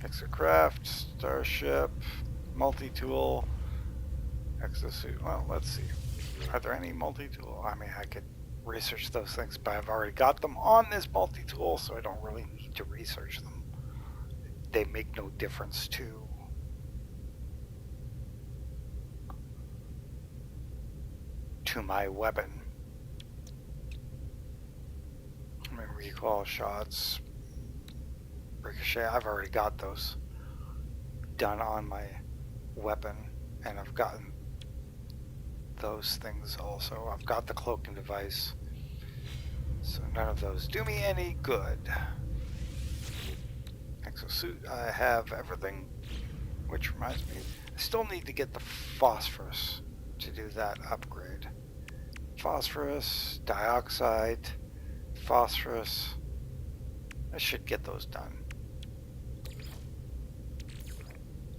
Exocraft, starship, multi-tool, exosuit. Well, let's see. Are there any multi-tool? I mean, I could research those things, but I've already got them on this multi-tool, so I don't really need to research them. They make no difference to my weapon. I mean, recoil shots, ricochet. I've already got those done on my weapon, and I've gotten those things also. I've got the cloaking device, so none of those do me any good. Exosuit, I have everything, which reminds me, I still need to get the phosphorus to do that upgrade. Phosphorus, dioxide, phosphorus. I should get those done.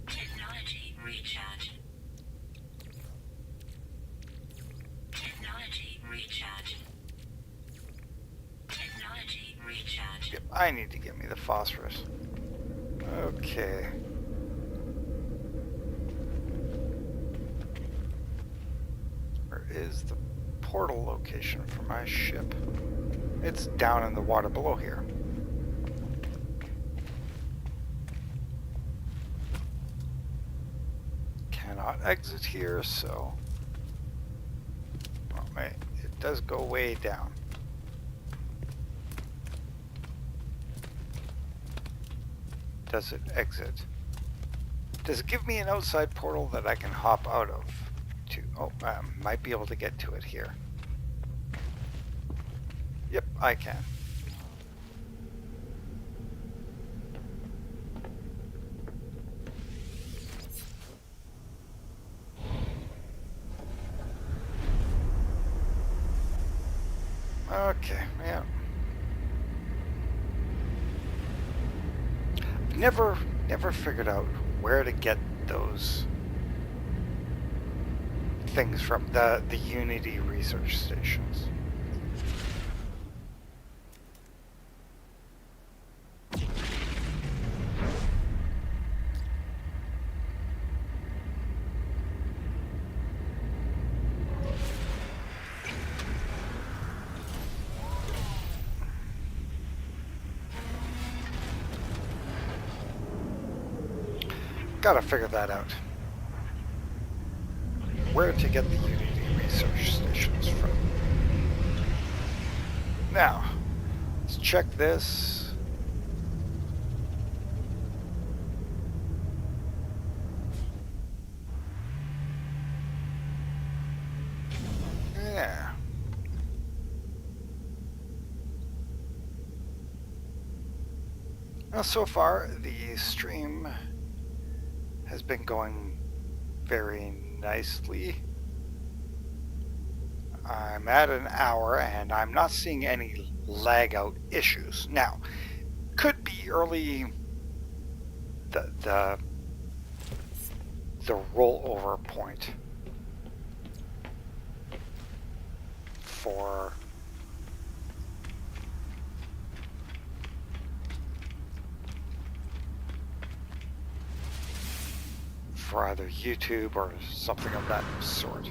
Technology recharge. Technology recharge. Technology recharge. Yep, I need to get me the phosphorus. Okay. Where is the portal location for my ship? It's down in the water below here. Cannot exit here, so... Oh, wait, it does go way down. Does it exit? Does it give me an outside portal that I can hop out of? Oh, I might be able to get to it here. Yep, I can. Okay, yeah. Never figured out where to get those things from, the Unity research stations. Gotta figure that out. Where to get the Unity research stations from. Now, let's check this. Yeah. Well, so far, the stream has been going very nicely. I'm at an hour and I'm not seeing any lag out issues. Now, could be early the rollover point for either YouTube or something of that sort.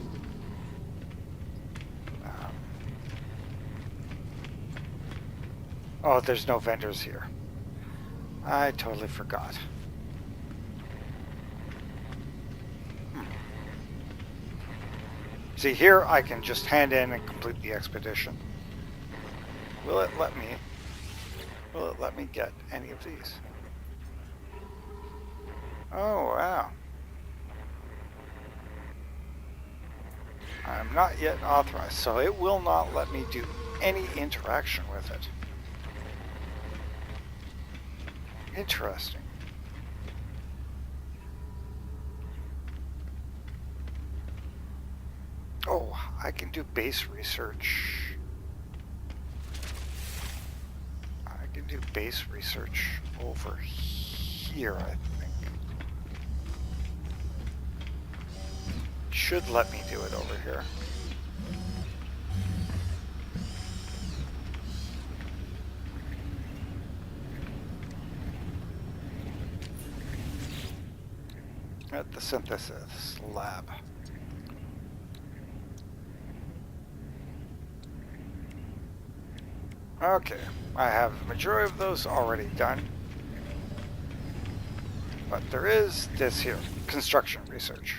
Oh, there's no vendors here. I totally forgot. See, here I can just hand in and complete the expedition. Will it let me get any of these? Oh, wow. I'm not yet authorized, so it will not let me do any interaction with it. Interesting. Oh, I can do base research. I can do base research over here, I think. Should let me do it over here. At the synthesis lab. Okay, I have the majority of those already done. But there is this here, construction research.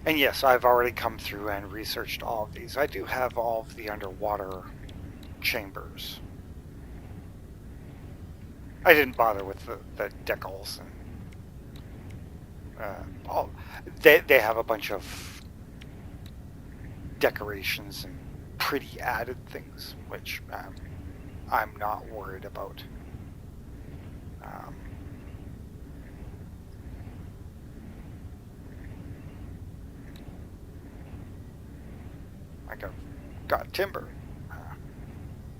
And yes, I've already come through and researched all of these. I do have all of the underwater chambers. I didn't bother with the decals and all. They have a bunch of decorations and pretty added things, which I'm not worried about. I got timber.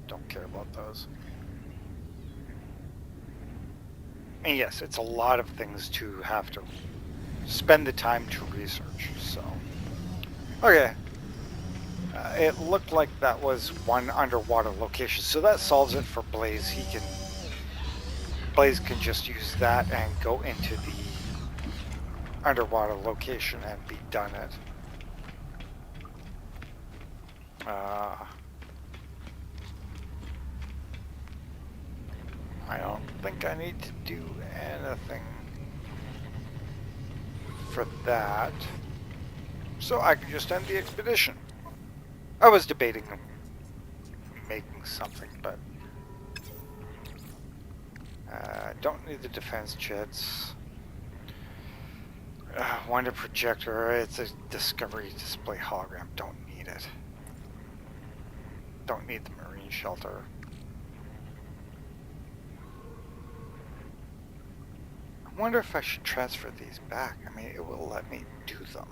Don't care about those. And yes, it's a lot of things to have to spend the time to research, so. Okay. It looked like that was one underwater location, so that solves it for Blaze. Blaze can just use that and go into the underwater location and be done it. I don't think I need to do anything for that. So I can just end the expedition. I was debating making something, but don't need the defense jets. Wonder projector, it's a discovery display hologram. Don't need it. Don't need the marine shelter. I wonder if I should transfer these back. I mean, it will let me do them.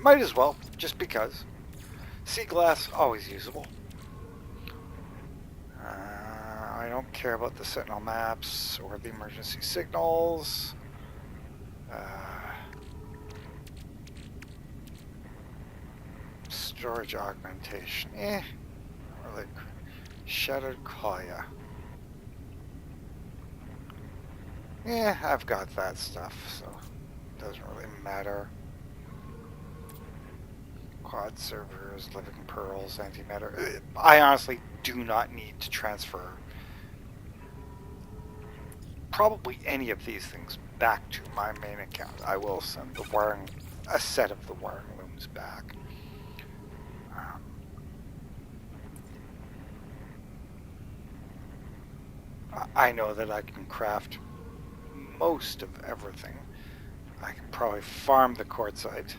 Might as well, just because. Sea glass, always usable. I don't care about the sentinel maps or the emergency signals. Storage augmentation. Not really. Shattered qualia. I've got that stuff, so it doesn't really matter. Quad servers, living pearls, antimatter. I honestly do not need to transfer probably any of these things back to my main account. I will send a set of the wiring looms back. I know that I can craft most of everything. I can probably farm the quartzite.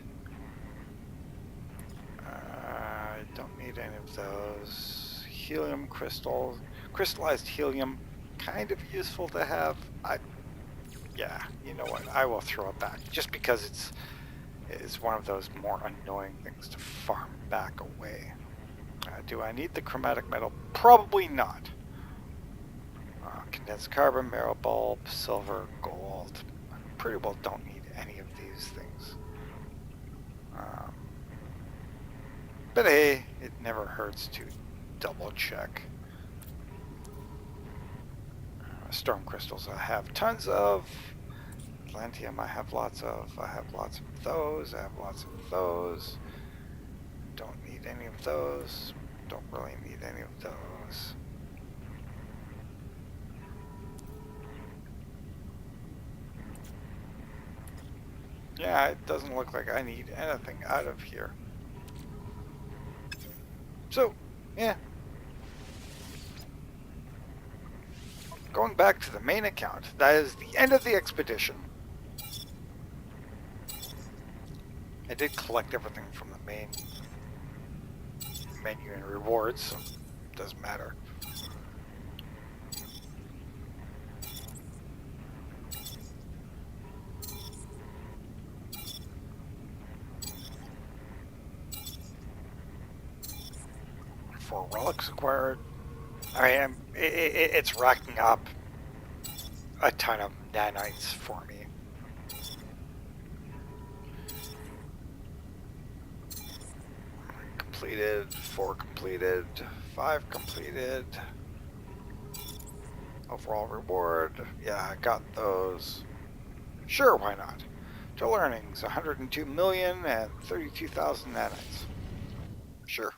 I don't need any of those. Helium crystals. Crystallized helium, kind of useful to have. Yeah, you know what? I will throw it back. Just because it's one of those more annoying things to farm back away. Do I need the chromatic metal? Probably not. Condensed carbon, marrow bulb, silver, gold. I pretty well don't need any of these things. But hey, it never hurts to double check. Storm crystals I have tons of. Atlantium I have lots of. I have lots of those. I have lots of those. Don't need any of those. Don't really need any of those. Yeah, it doesn't look like I need anything out of here. So, yeah. Going back to the main account, that is the end of the expedition. I did collect everything from the main menu and rewards, so it doesn't matter. For relics acquired, I am. It's racking up a ton of nanites for me. Completed, 4 completed, 5 completed. Overall reward, yeah, I got those. Sure, why not? Total earnings, 102 million and 32,000 nanites. Sure.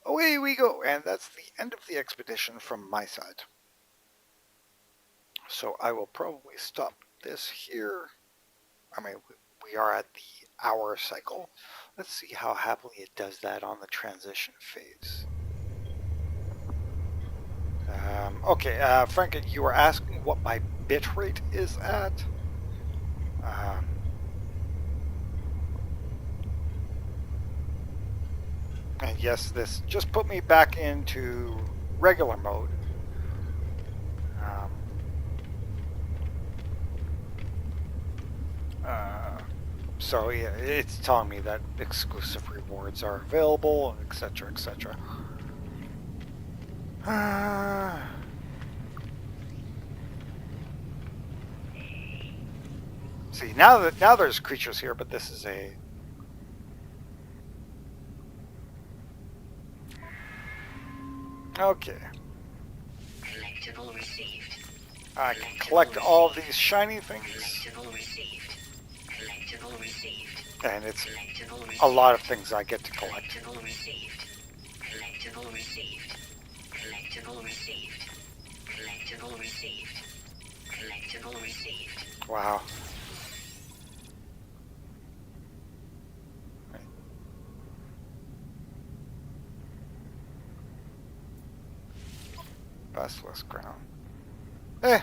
Away we go, and that's the end of the expedition from my side. So I will probably stop this here. I mean, we are at the hour cycle. Let's see how happily it does that on the transition phase. Okay, Franken, you were asking what my bit rate is at. And yes, this just put me back into regular mode. So yeah, it's telling me that exclusive rewards are available, etc., etc. See, now there's creatures here, but this is a... Okay. Collectible received. I can collect all of these shiny things. Collectible received. Collectible received. And it's Collectible received. a lot of things I get to collect. Collectible received. Collectible received. Collectible received. Collectible received. Collectible received. Wow. Basilisk crown. I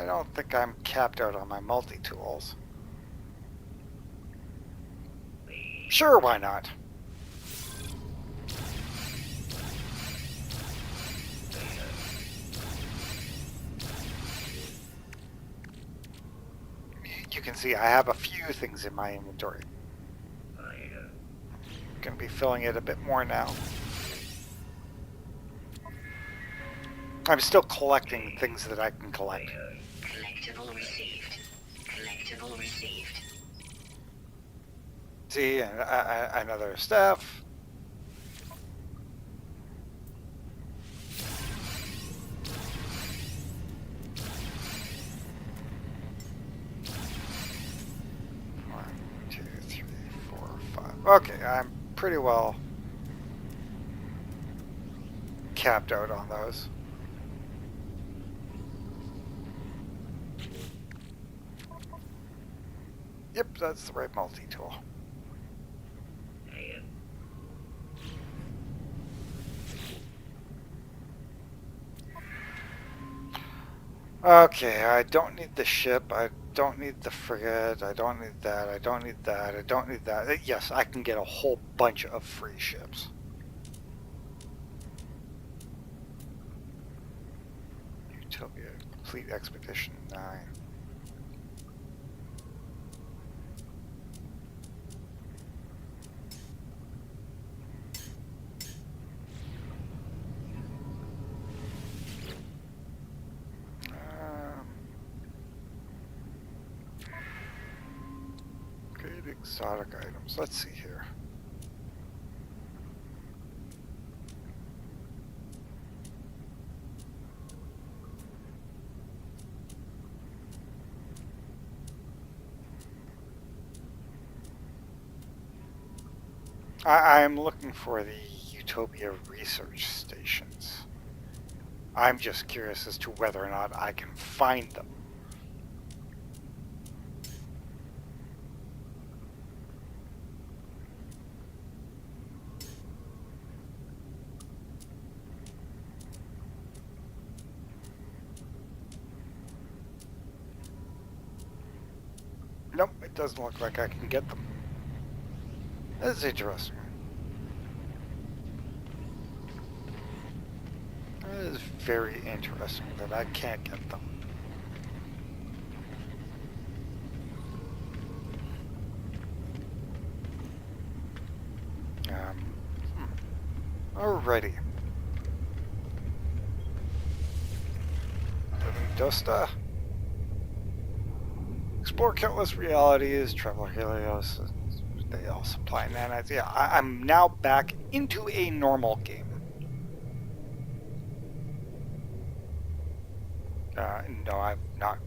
don't think I'm capped out on my multi-tools. Sure, why not? you can see I have a few things in my inventory. Going to be filling it a bit more now. I'm still collecting things that I can collect. Collectible received. Collectible received. See, and another staff. One, two, three, four, five. Okay, I'm pretty well capped out on those. Yep, that's the right multi-tool. Okay, I don't need the ship. I don't need the frigate. I don't need that. I don't need that. I don't need that. Yes, I can get a whole bunch of free ships. Utopia Fleet Expedition 9. Great exotic items. Let's see here. I'm looking for the Utopia research stations. I'm just curious as to whether or not I can find them. Nope, it doesn't look like I can get them. That's interesting. That is very interesting that I can't get them. Alrighty. Living Dosta. Explore countless realities. Travel Helios. They all supply nanites. Yeah, I'm now back into a normal game. No, I've not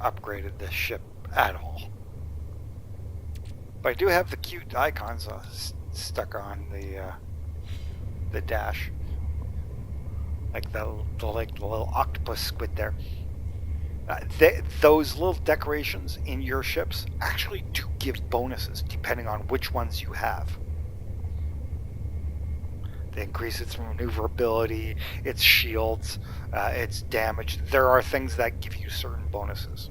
upgraded this ship at all. But I do have the cute icons stuck on the dash, like the little octopus squid there. Those little decorations in your ships actually do give bonuses depending on which ones you have. They increase its maneuverability, its shields, its damage. There are things that give you certain bonuses.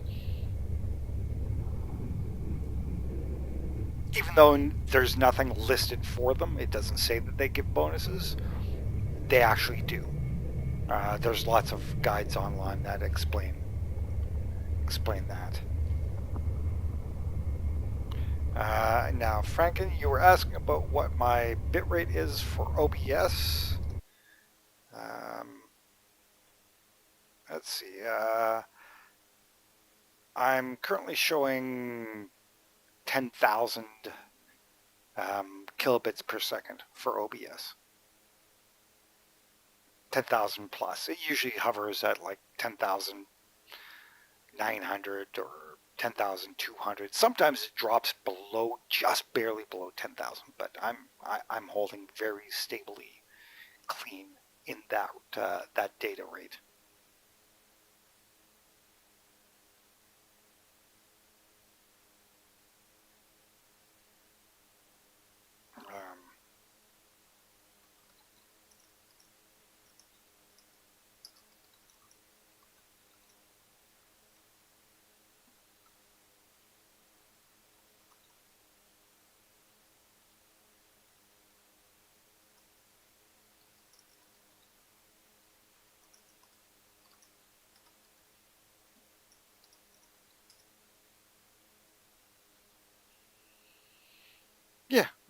Even though there's nothing listed for them, it doesn't say that they give bonuses. They actually do. There's lots of guides online that explain that. Now, Franken, you were asking about what my bitrate is for OBS. Let's see. I'm currently showing 10,000 kilobits per second for OBS. 10,000 plus. It usually hovers at like 10,900 or 10,200. Sometimes it drops below, just barely below 10,000, but I'm holding very stably clean in that data rate.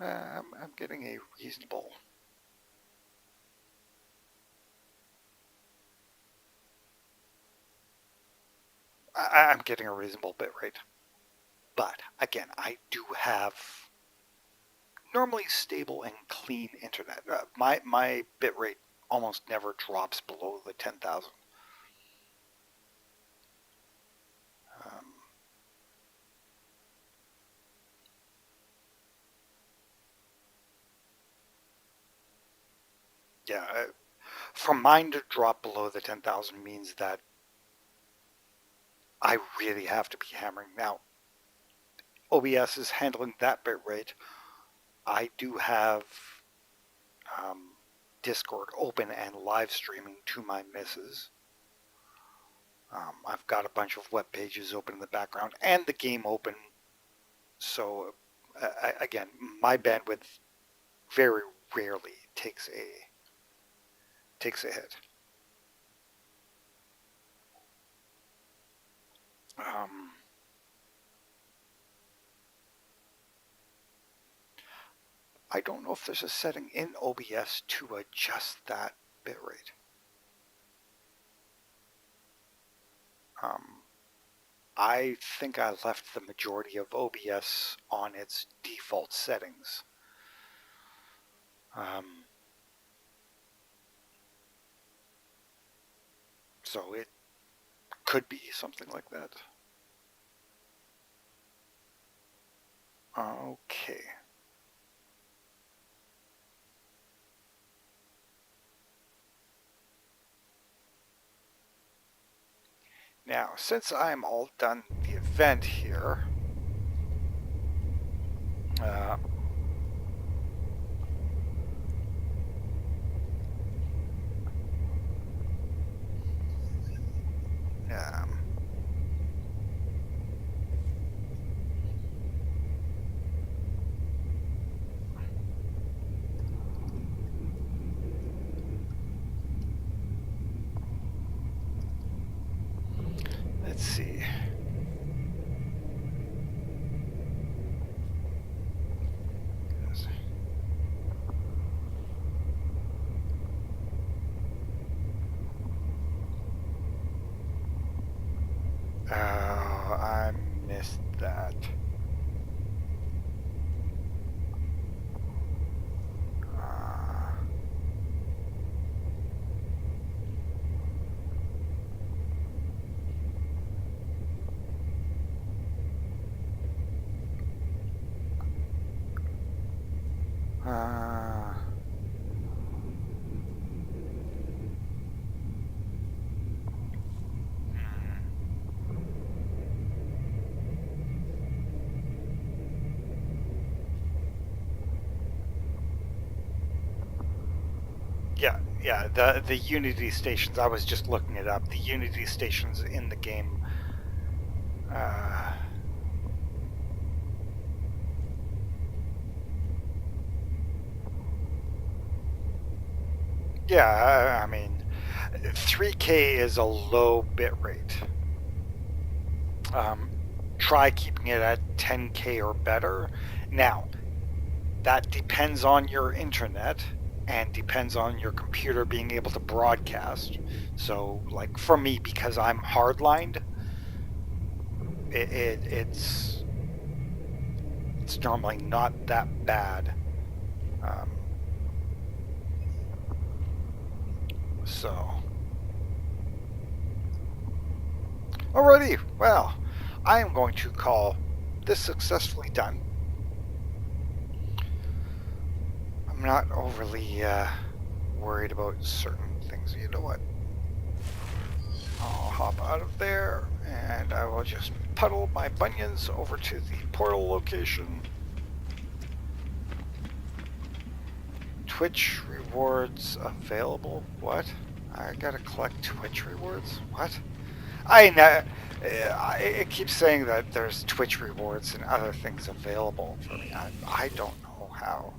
I'm getting a reasonable. I'm getting a reasonable bit rate. But again, I do have normally stable and clean internet. My bit rate almost never drops below the 10,000. Um, yeah, for mine to drop below the 10,000 means that I really have to be hammering. Now, OBS is handling that bit rate. I do have um, Discord open and live streaming to my misses. I've got a bunch of web pages open in the background and the game open. So again, my bandwidth very rarely takes a hit. Um, I don't know if there's a setting in OBS to adjust that bitrate. Um, I think I left the majority of OBS on its default settings. So it could be something like that. Okay. Now, since I'm all done the event here, uh, um, let's see. Oh, I missed that. Uh, uh, yeah. The Unity stations. I was just looking it up. The Unity stations in the game. Uh, yeah, I mean, 3K is a low bit rate. Um, try keeping it at 10K or better. Now, that depends on your internet and depends on your computer being able to broadcast. So, like for me, because I'm hardlined, it's normally not that bad. Um, so, alrighty. Well, I am going to call this successfully done. I'm not overly worried about certain things. You know what? I'll hop out of there and I will just puddle my bunions over to the portal location. Twitch rewards available? What? I gotta collect Twitch rewards? What? I know. It keeps saying that there's Twitch rewards and other things available for me. I don't know how.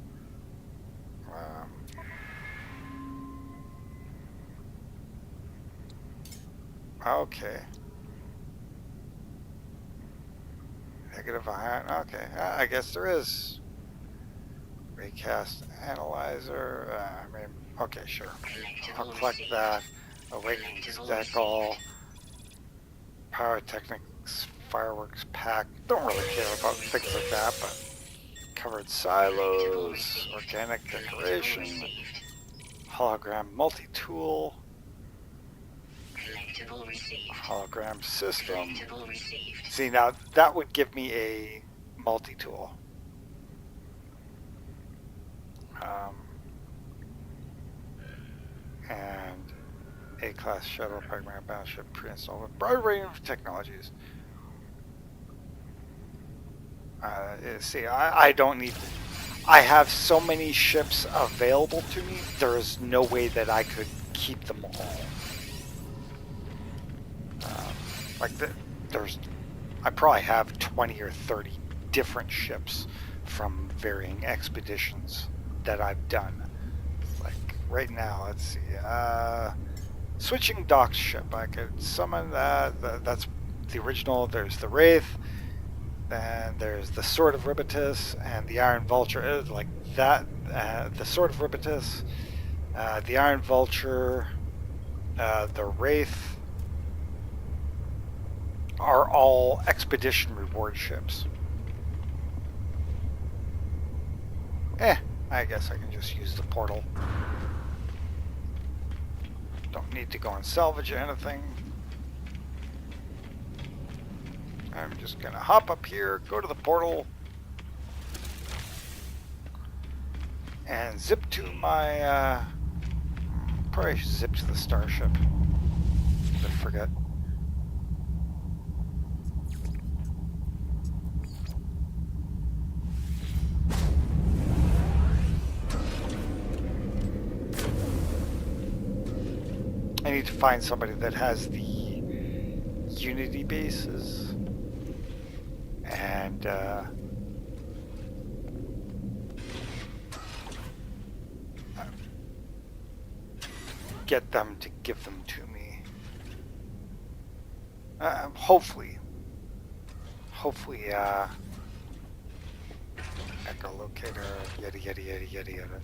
Okay. Negative iron. Okay. I guess there is Raycast analyzer. I mean, okay, sure. I'll Collectible collect received. that. Awakening Collectible Deckle. Pyrotechnics fireworks pack. Don't really care about things like that, but covered silos, organic decoration, hologram multi-tool, Collectible received. hologram system. Collectible received. See, now that would give me a multi-tool. And A-class shuttle, pragmatic battleship, pre-installed with broad range of technologies. See, I don't need to. I have so many ships available to me, there is no way that I could keep them all. There's, I probably have 20 or 30 different ships from varying expeditions that I've done. Like right now, let's see, switching dock ship. I could summon that. That's the original. There's the Wraith. Then there's the Sword of Ribitus and the Iron Vulture. Like that, the Sword of Ribitus, the Iron Vulture, the Wraith are all expedition reward ships. I guess I can just use the portal. Don't need to go and salvage anything. I'm just gonna hop up here, go to the portal, and zip to my, probably should zip to the starship. I forget. I need to find somebody that has the Unity bases and get them to give them to me. Hopefully, echolocator, yada yada yada yada yada.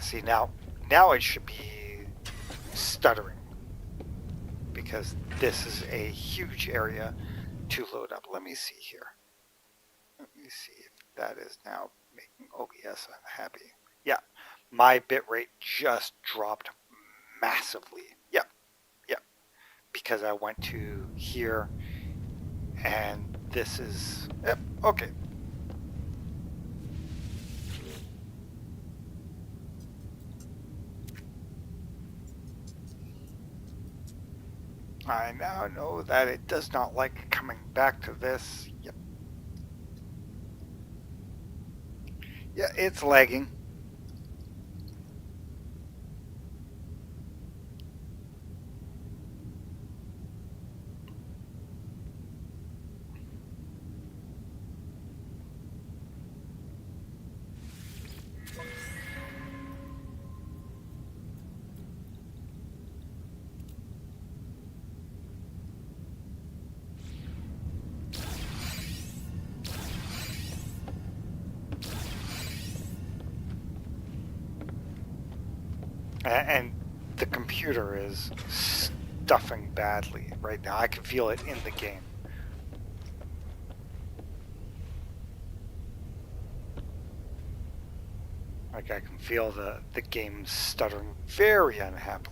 See, now it should be stuttering because this is a huge area to load up. Let me see here. Let me see if that is now making OBS unhappy. Yeah, my bitrate just dropped massively. Yep, yep, because I went to here and this is, yep, okay. I now know that it does not like coming back to this. Yep. Yeah, it's lagging. And the computer is stuffing badly right now. I can feel it in the game. Like I can feel the game stuttering very unhappily.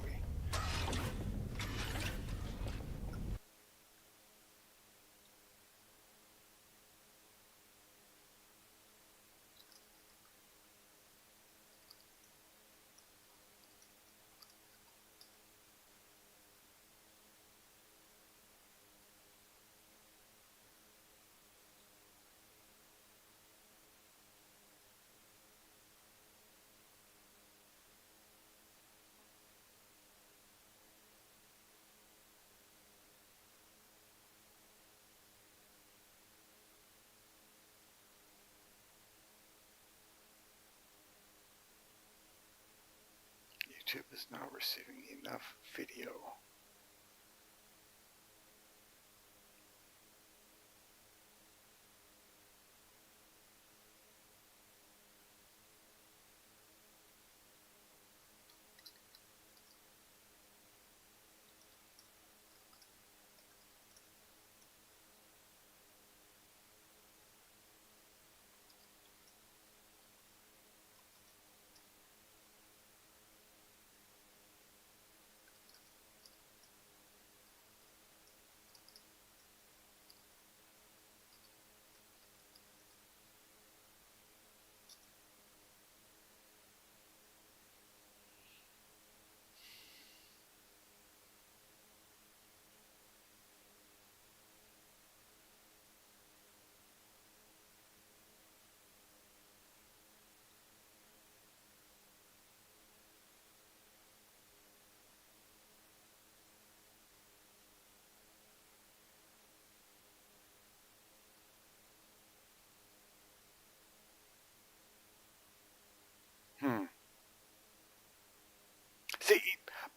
YouTube is not receiving enough video.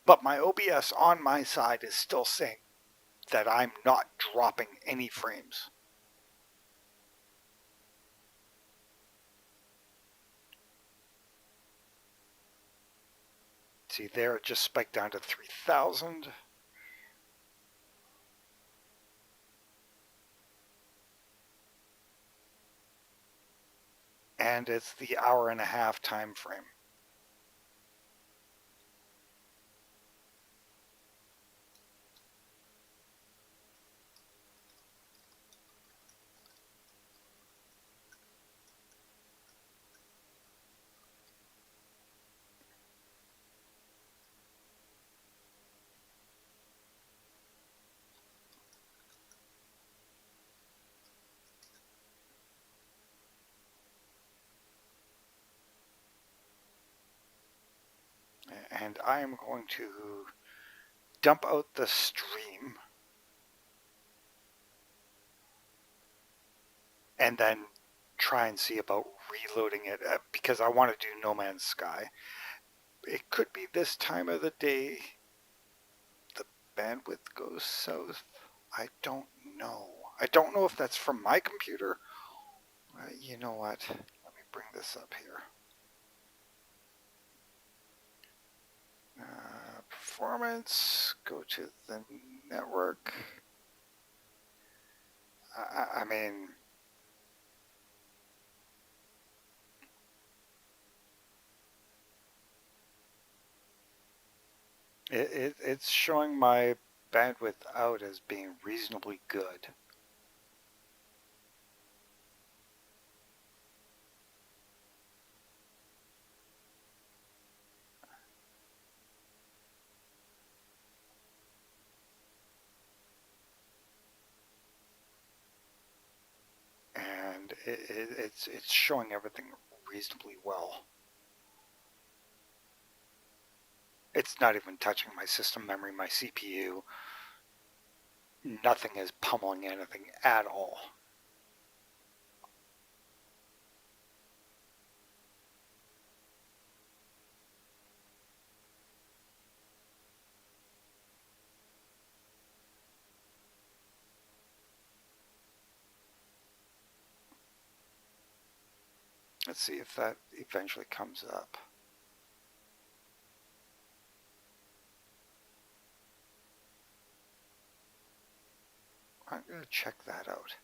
but my OBS on my side is still saying that I'm not dropping any frames. See there, it just spiked down to 3,000. And it's the hour-and-a-half time frame. And I am going to dump out the stream and then try and see about reloading it because I want to do No Man's Sky. It could be this time of the day the bandwidth goes south. I don't know. I don't know if that's from my computer. You know what? Let me bring this up here. Performance, go to the network. I mean, it's showing my bandwidth out as being reasonably good. And it's showing everything reasonably well. It's not even touching my system memory, my CPU. Nothing is pummeling anything at all. Let's see if that eventually comes up. I'm going to check that out.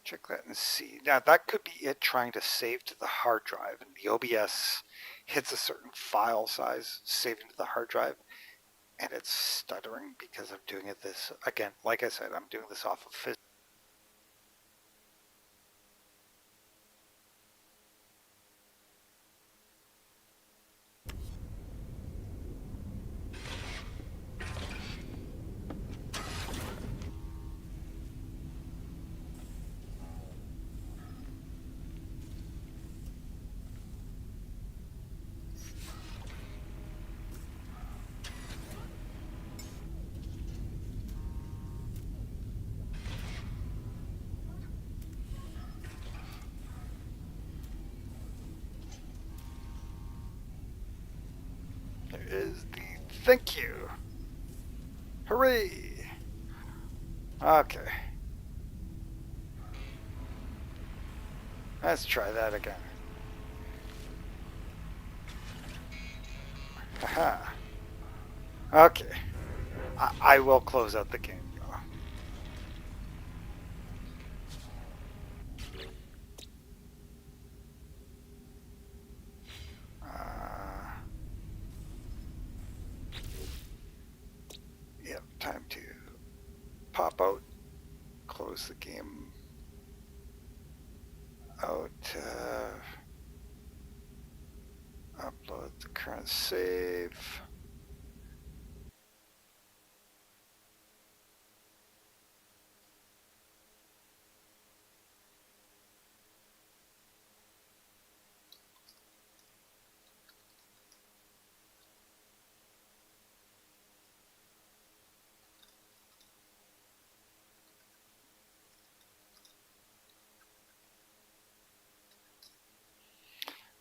Check that and see. Now that could be it trying to save to the hard drive, and the OBS hits a certain file size saving to the hard drive, and it's stuttering because I'm doing it this, again, like I said, I'm doing this off of physics. There is the thank you. Hooray! Okay. Let's try that again. Aha. Okay. I will close out the game. Yep, time to pop out, close the game out, upload the current save.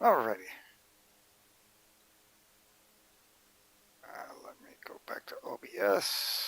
Alrighty. Yes.